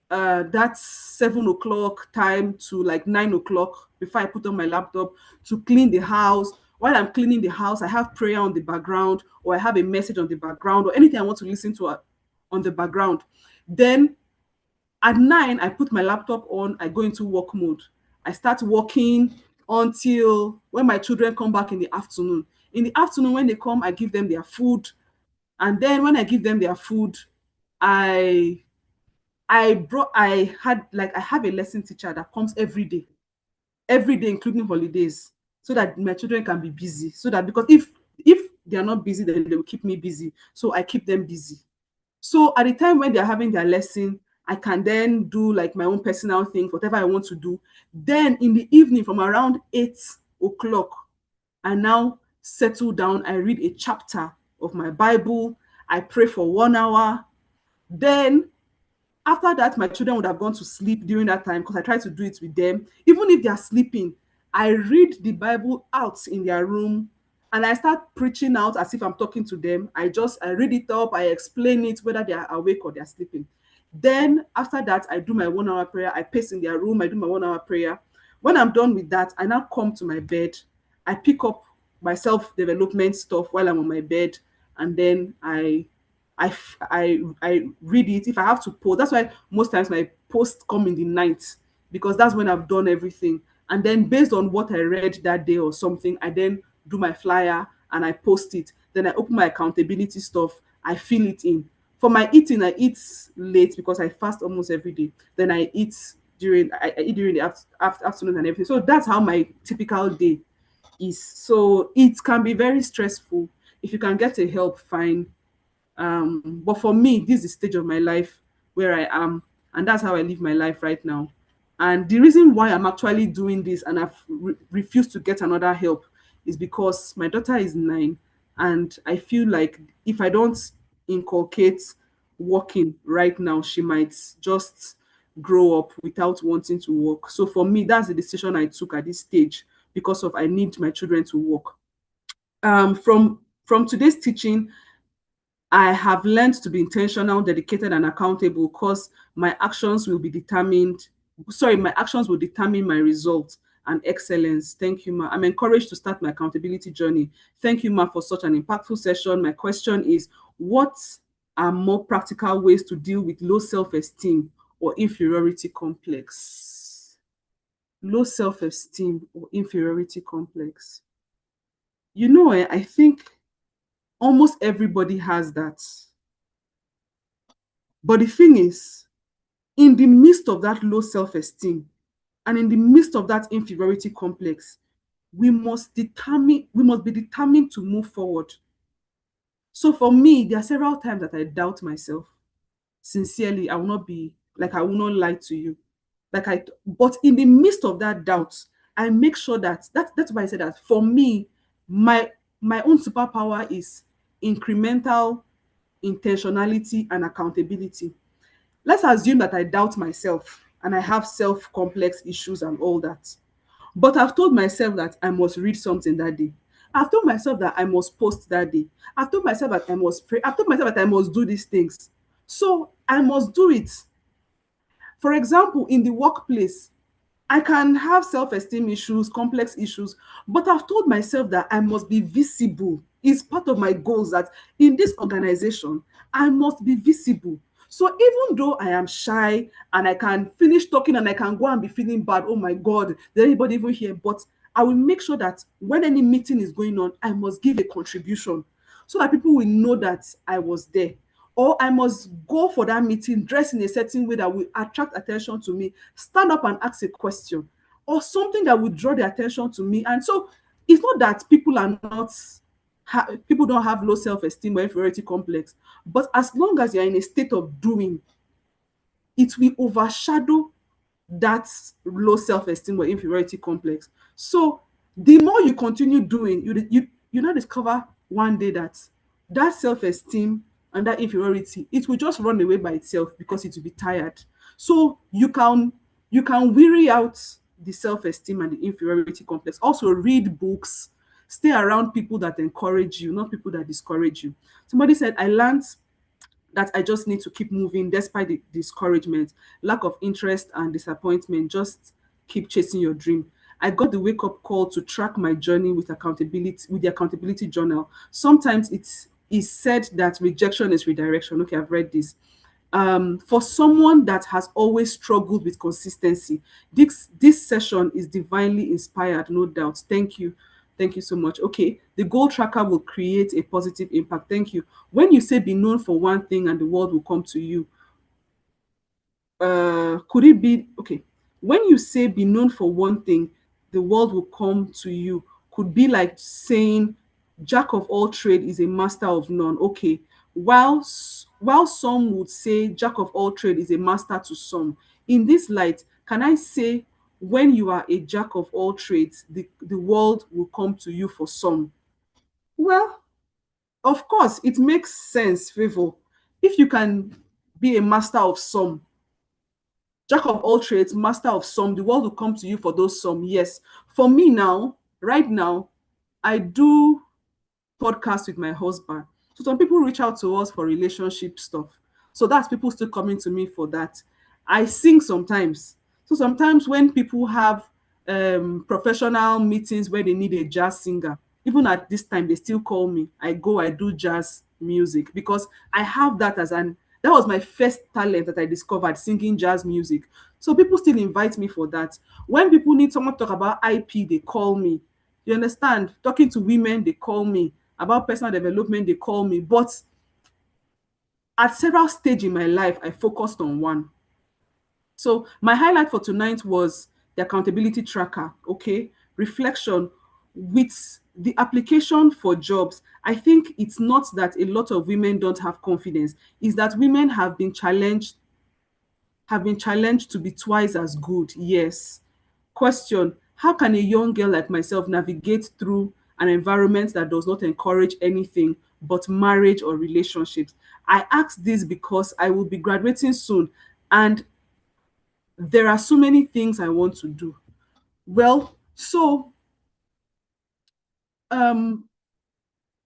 that 7 o'clock time to like 9 o'clock before I put on my laptop to clean the house. While I'm cleaning the house, I have prayer on the background, or I have a message on the background, or anything I want to listen to on the background. Then at 9, I put my laptop on, I go into work mode. I start working until when my children come back in the afternoon. In the afternoon, when they come, I give them their food. And then when I give them their food, I I have a lesson teacher that comes every day, including holidays, so that my children can be busy. So that, because if they are not busy, then they will keep me busy. So I keep them busy. So at the time when they're having their lesson, I can then do like my own personal thing, whatever I want to do. Then in the evening, from around 8 o'clock, I now settle down. I read a chapter of my Bible. I pray for 1 hour. Then after that, my children would have gone to sleep during that time, because I try to do it with them. Even if they are sleeping, I read the Bible out in their room, and I start preaching out as if I'm talking to them. I read it up, I explain it, whether they are awake or they are sleeping. Then after that, I do my 1 hour prayer. I pace in their room, I do my 1 hour prayer. When I'm done with that, I now come to my bed. I pick up my self-development stuff while I'm on my bed, and then I read it. If I have to post, that's why most times my posts come in the night, because that's when I've done everything. And then based on what I read that day or something, I then do my flyer and I post it. Then I open my accountability stuff, I fill it in. For my eating, I eat late because I fast almost every day. Then I eat during the afternoon and everything. So that's how my typical day is. So it can be very stressful. If you can get a help, fine. But for me, this is the stage of my life where I am, and that's how I live my life right now. And the reason why I'm actually doing this and I've refused to get another help is because my daughter is 9, and I feel like if I don't inculcate working right now, she might just grow up without wanting to work. So for me, that's the decision I took at this stage, because of I need my children to work. From today's teaching, I have learned to be intentional, dedicated, and accountable, because my actions will determine my results and excellence. Thank you, Ma. I'm encouraged to start my accountability journey. Thank you, Ma, for such an impactful session. My question is, what are more practical ways to deal with low self-esteem or inferiority complex? Low self-esteem or inferiority complex. I think almost everybody has that. But the thing is, in the midst of that low self-esteem and in the midst of that inferiority complex, we must be determined to move forward. So for me, there are several times that I doubt myself. Sincerely, I will not lie to you. But in the midst of that doubt, I make sure that's why I said that for me, my own superpower is incremental intentionality and accountability. Let's assume that I doubt myself and I have self-complex issues and all that. But I've told myself that I must read something that day. I've told myself that I must post that day. I've told myself that I must pray. I've told myself that I must do these things. So I must do it. For example, in the workplace, I can have self-esteem issues, complex issues, but I've told myself that I must be visible. It's part of my goals that in this organization, I must be visible. So even though I am shy and I can finish talking and I can go and be feeling bad, oh my God, did anybody even hear? But I will make sure that when any meeting is going on, I must give a contribution so that people will know that I was there. Or I must go for that meeting dressed in a certain way that will attract attention to me, stand up and ask a question, or something that will draw the attention to me. And so it's not that people don't have low self-esteem or inferiority complex, but as long as you're in a state of doing, it will overshadow that low self-esteem or inferiority complex. So the more you continue doing, you now discover one day that self-esteem and that inferiority, it will just run away by itself because it will be tired. So you can weary out the self-esteem and the inferiority complex. Also read books, stay around people that encourage you, not people that discourage you. Somebody said, I learned that I just need to keep moving despite the discouragement, lack of interest, and disappointment. Just keep chasing your dream. I got the wake up call to track my journey with accountability, with the accountability journal. Sometimes it is said that rejection is redirection. Okay, I've read this. For someone that has always struggled with consistency, this session is divinely inspired, no doubt. Thank you. Thank you so much. Okay, the goal tracker will create a positive impact. Thank you. When you say be known for one thing and the world will come to you, could it be okay? When you say be known for one thing, the world will come to you, could be like saying jack of all trade is a master of none. Okay, while some would say jack of all trade is a master to some, in this light, can I say when you are a jack of all trades, the world will come to you for some? Well, of course, it makes sense, Favor. If you can be a master of some, jack of all trades, master of some, the world will come to you for those some. Yes. For me now, right now, I do podcast with my husband. So some people reach out to us for relationship stuff. So that's people still coming to me for that. I sing sometimes. So sometimes when people have professional meetings where they need a jazz singer, even at this time, they still call me. I go, I do jazz music because I have that as an that was my first talent that I discovered, singing jazz music. So people still invite me for that. When people need someone to talk about IP, they call me. You understand? Talking to women, they call me. About personal development, they call me. But at several stages in my life, I focused on one. So my highlight for tonight was the accountability tracker, okay? Reflection with the application for jobs. I think it's not that a lot of women don't have confidence, it's that women have been challenged to be twice as good. Yes. Question: how can a young girl like myself navigate through an environment that does not encourage anything but marriage or relationships? I ask this because I will be graduating soon and there are so many things I want to do. Well, so um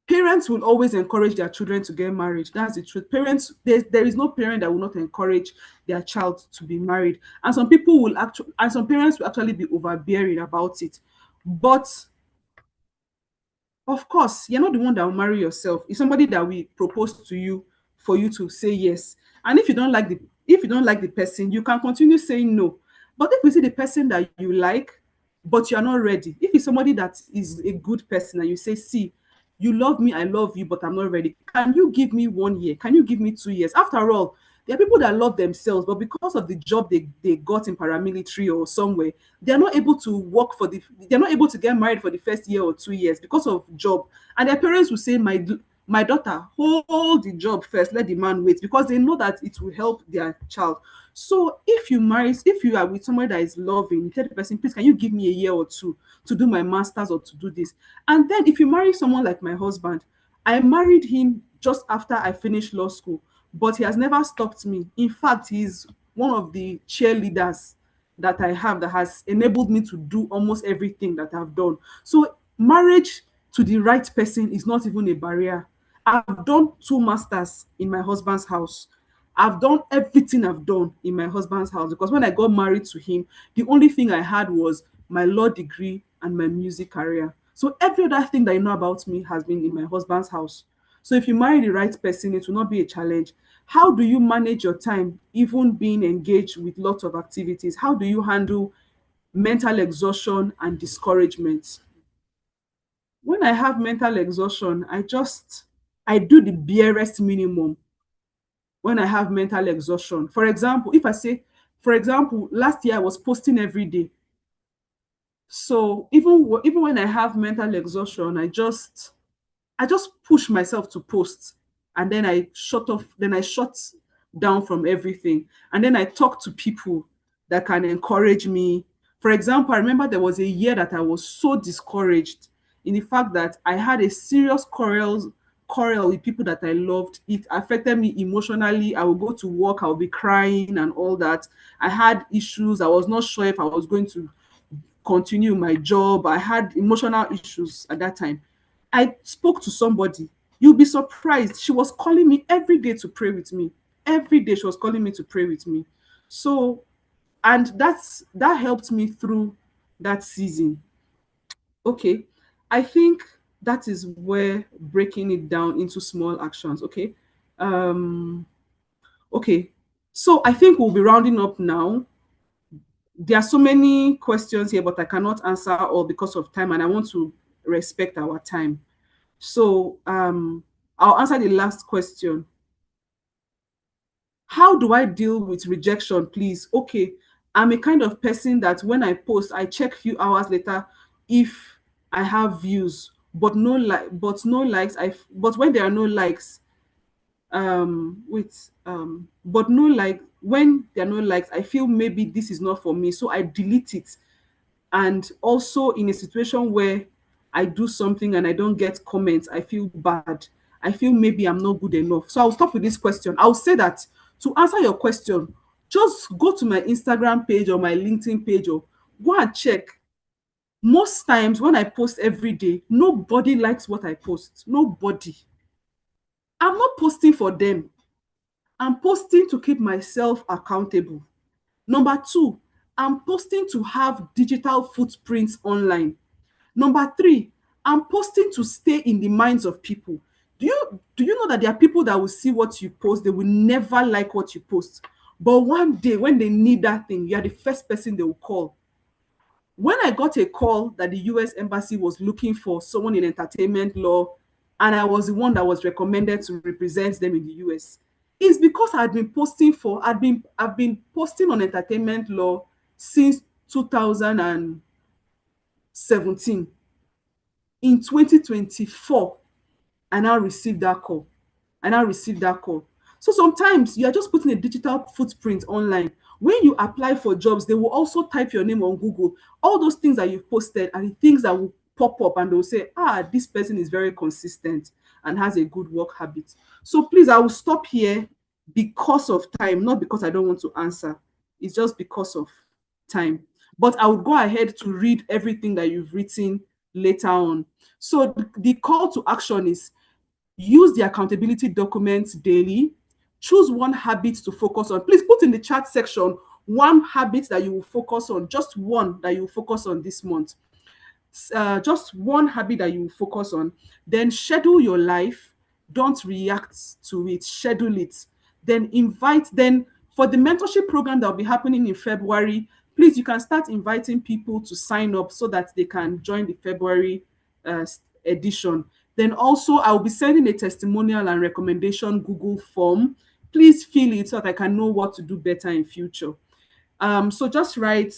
parents will always encourage their children to get married. That's the truth. Parents, there is no parent that will not encourage their child to be married. And some people will actually, and some parents will actually be overbearing about it. But of course, you're not the one that will marry yourself. It's somebody that will propose to you for you to say yes. And if you don't like the person, you can continue saying no. But if you see the person that you like, but you're not ready, if it's somebody that is a good person and you say, see, you love me, I love you, but I'm not ready. Can you give me 1 year? Can you give me 2 years? After all, there are people that love themselves, but because of the job they got in paramilitary or somewhere, they're not able to get married for the first year or 2 years because of job. And their parents will say, my daughter, hold the job first, let the man wait, because they know that it will help their child. So if you are with somebody that is loving, you tell the person, please, can you give me a year or two to do my masters or to do this? And then if you marry someone like my husband, I married him just after I finished law school, but he has never stopped me. In fact, he's one of the cheerleaders that I have that has enabled me to do almost everything that I've done. So marriage to the right person is not even a barrier. I've done 2 masters in my husband's house. I've done everything I've done in my husband's house because when I got married to him, the only thing I had was my law degree and my music career. So every other thing that you know about me has been in my husband's house. So if you marry the right person, it will not be a challenge. How do you manage your time, even being engaged with lots of activities? How do you handle mental exhaustion and discouragement? When I have mental exhaustion, I do the barest minimum when I have mental exhaustion. For example, last year I was posting every day. So even when I have mental exhaustion, I just push myself to post, and then I shut down from everything. And then I talk to people that can encourage me. For example, I remember there was a year that I was so discouraged in the fact that I had a serious quarrel with people that I loved. It affected me emotionally. I would go to work, I would be crying and all that. I had issues. I was not sure if I was going to continue my job. I had emotional issues at that time. I spoke to somebody. You'll be surprised. She was calling me every day to pray with me. Every day she was calling me to pray with me. So, and that helped me through that season. Okay. I think that is where breaking it down into small actions. Okay. Um, okay. So I think we'll be rounding up now. There are so many questions here, but I cannot answer all because of time, and I want to respect our time. So I'll answer the last question. How do I deal with rejection, please? Okay, I'm a kind of person that when I post, I check few hours later if I have views, but no likes. But when there are no likes, but no like when there are no likes, I feel maybe this is not for me, so I delete it. And also in a situation where I do something and I don't get comments, I feel bad. I feel maybe I'm not good enough. So I'll stop with this question. I'll say that to answer your question, just go to my Instagram page or my LinkedIn page or go and check. Most times when I post every day, nobody likes what I post. Nobody. I'm not posting for them. I'm posting to keep myself accountable. Number two, I'm posting to have digital footprints online. Number three, I'm posting to stay in the minds of people. Do you know that there are people that will see what you post, they will never like what you post. But one day when they need that thing, you are the first person they will call. When I got a call that the US Embassy was looking for someone in entertainment law, and I was the one that was recommended to represent them in the US, it's because I've been posting on entertainment law since 2017. In 2024, I now received that call. So sometimes you are just putting a digital footprint online. When you apply for jobs, they will also type your name on Google. All those things that you've posted are the things that will pop up and they'll say, this person is very consistent and has a good work habit. So please, I will stop here because of time, not because I don't want to answer. It's just because of time. But I will go ahead to read everything that you've written later on. So the call to action is use the accountability documents daily. Choose one habit to focus on. Please put in the chat section one habit that you will focus on, just one that you will focus on this month. Just one habit that you focus on. Then schedule your life. Don't react to it. Schedule it. Then for the mentorship program that will be happening in February, please, you can start inviting people to sign up so that they can join the February edition. Then also, I will be sending a testimonial and recommendation Google form. Please fill it so that I can know what to do better in future. So just write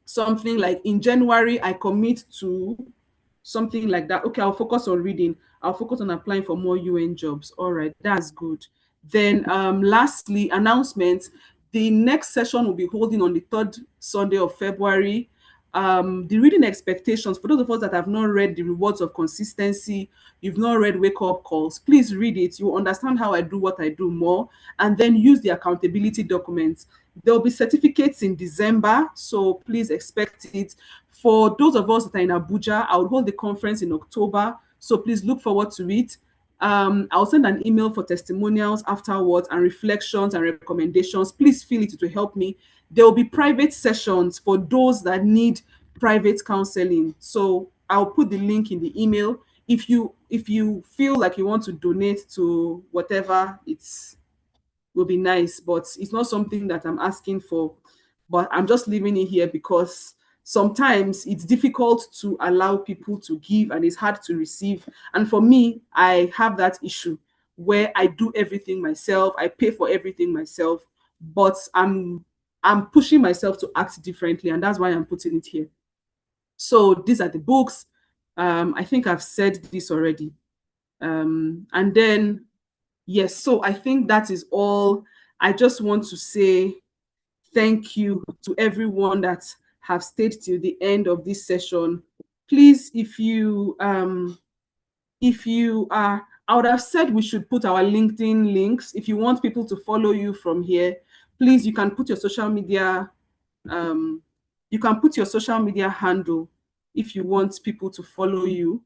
something like, in January, I commit to something like that. Okay, I'll focus on reading. I'll focus on applying for more UN jobs. All right, that's good. Then lastly, announcements. The next session will be holding on the third Sunday of February. The reading expectations, for those of us that have not read The Rewards of Consistency, you've not read Wake Up Calls, please read it. You understand how I do what I do more, and then use the accountability documents. There will be certificates in December, so please expect it. For those of us that are in Abuja, I will hold the conference in October, so please look forward to it. I'll send an email for testimonials afterwards and reflections and recommendations. Please feel it to help me. There will be private sessions for those that need private counseling. So I'll put the link in the email. If you feel like you want to donate to whatever, it's will be nice, but it's not something that I'm asking for. But I'm just leaving it here because sometimes it's difficult to allow people to give and it's hard to receive. And for me, I have that issue where I do everything myself, I pay for everything myself, but I'm pushing myself to act differently, and that's why I'm putting it here. So these are the books. I think I've said this already. And then yes, so I think that is all. I just want to say thank you to everyone that have stayed till the end of this session. Please, if you are I would have said we should put our LinkedIn links. If you want people to follow you from here, please, you can put your social media, you can put your social media handle if you want people to follow you.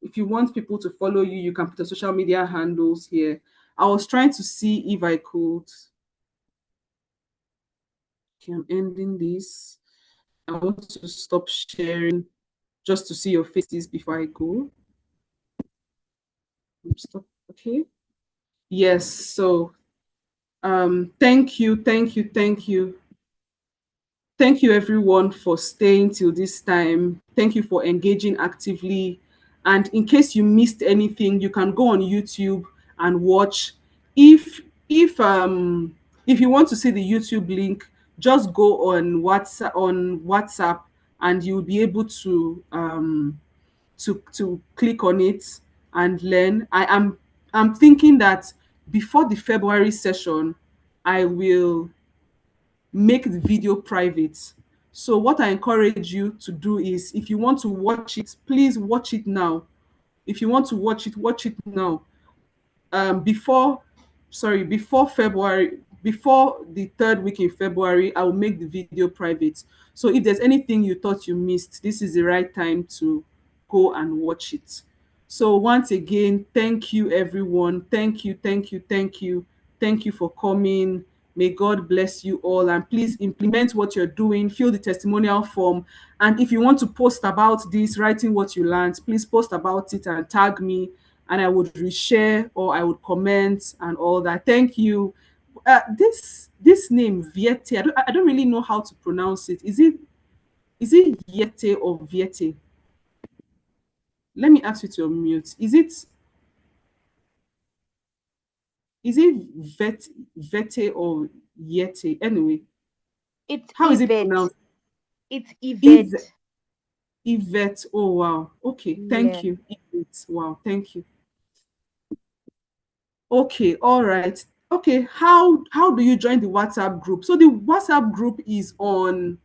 If you want people to follow you, you can put your social media handles here. I was trying to see if I could. Okay, I'm ending this. I want to stop sharing just to see your faces before I go. Stop. Okay. Yes. So, thank you, thank you, thank you. Thank you, everyone, for staying till this time. Thank you for engaging actively. And in case you missed anything, you can go on YouTube and watch. If if um if you want to see the YouTube link, just go on WhatsApp, and you'll be able to click on it and learn. I'm thinking that before the February session, I will make the video private. So what I encourage you to do is, if you want to watch it, please watch it now. If you want to watch it now. Before, sorry, before February, before the third week in February, I will make the video private. So if there's anything you thought you missed, this is the right time to go and watch it. So once again, thank you, everyone. Thank you, thank you, thank you. Thank you for coming. May God bless you all. And please implement what you're doing, fill the testimonial form. And if you want to post about this, writing what you learned, please post about it and tag me, and I would reshare or I would comment and all that. Thank you. This name Viete, I don't really know how to pronounce it. Is it Viete or Viete? Let me ask you to unmute. Is it Vete or Yete? Anyway, It's how is it Yvette. pronounced? It's Yvette. Yvette. Oh wow. Okay, thank Yeah. you. Yvette. Wow, thank you. Okay, all right. Okay, how do you join the WhatsApp group? So the WhatsApp group is on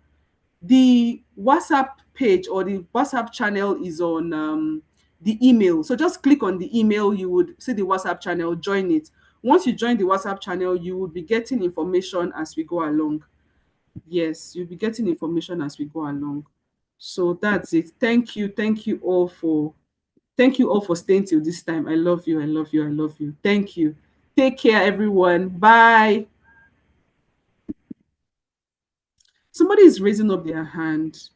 the WhatsApp page, or the WhatsApp channel is on the email. So just click on the email, you would see the WhatsApp channel, join it. Once you join the WhatsApp channel, you will be getting information as we go along. Yes, you'll be getting information as we go along. So that's it. Thank you. Thank you all for staying till this time. I love you. I love you. I love you. Thank you. Take care, everyone. Bye. Somebody is raising up their hand.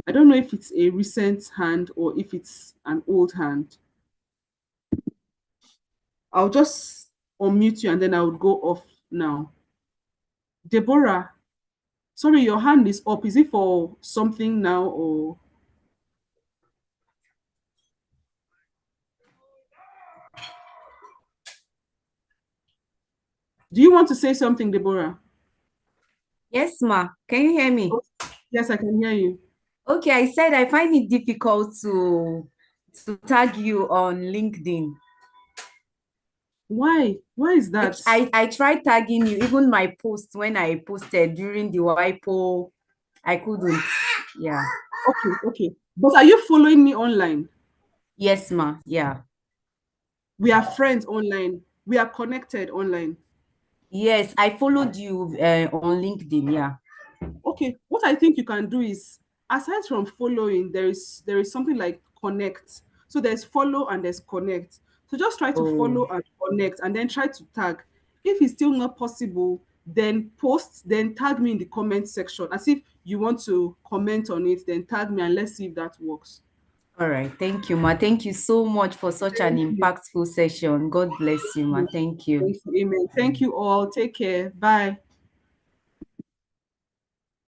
I don't know if it's a recent hand or if it's an old hand. I'll just unmute you and then I would go off now. Deborah, sorry, your hand is up. Is it for something now, or? Do you want to say something, Deborah? Yes, ma. Can you hear me? Oh, yes, I can hear you. Okay, I said I find it difficult to tag you on LinkedIn. Why? Why is that? I tried tagging you, even my post when I posted during the WIPO, I couldn't. Yeah. Okay. But are you following me online? Yes, ma. Yeah. We are friends online. We are connected online. Yes, I followed you on LinkedIn. Yeah. Okay, what I think you can do is, aside from following, there is something like connect. So there's follow and there's connect. So just try to Oh, follow and connect, and then try to tag. If it's still not possible, then post, then tag me in the comment section. As if you want to comment on it, then tag me and let's see if that works. all right. Thank you, ma. Thank you so much for such an Thank you. impactful session. God bless you, ma. Thank you. Thank you. Amen. Thank you all. Take care. Bye.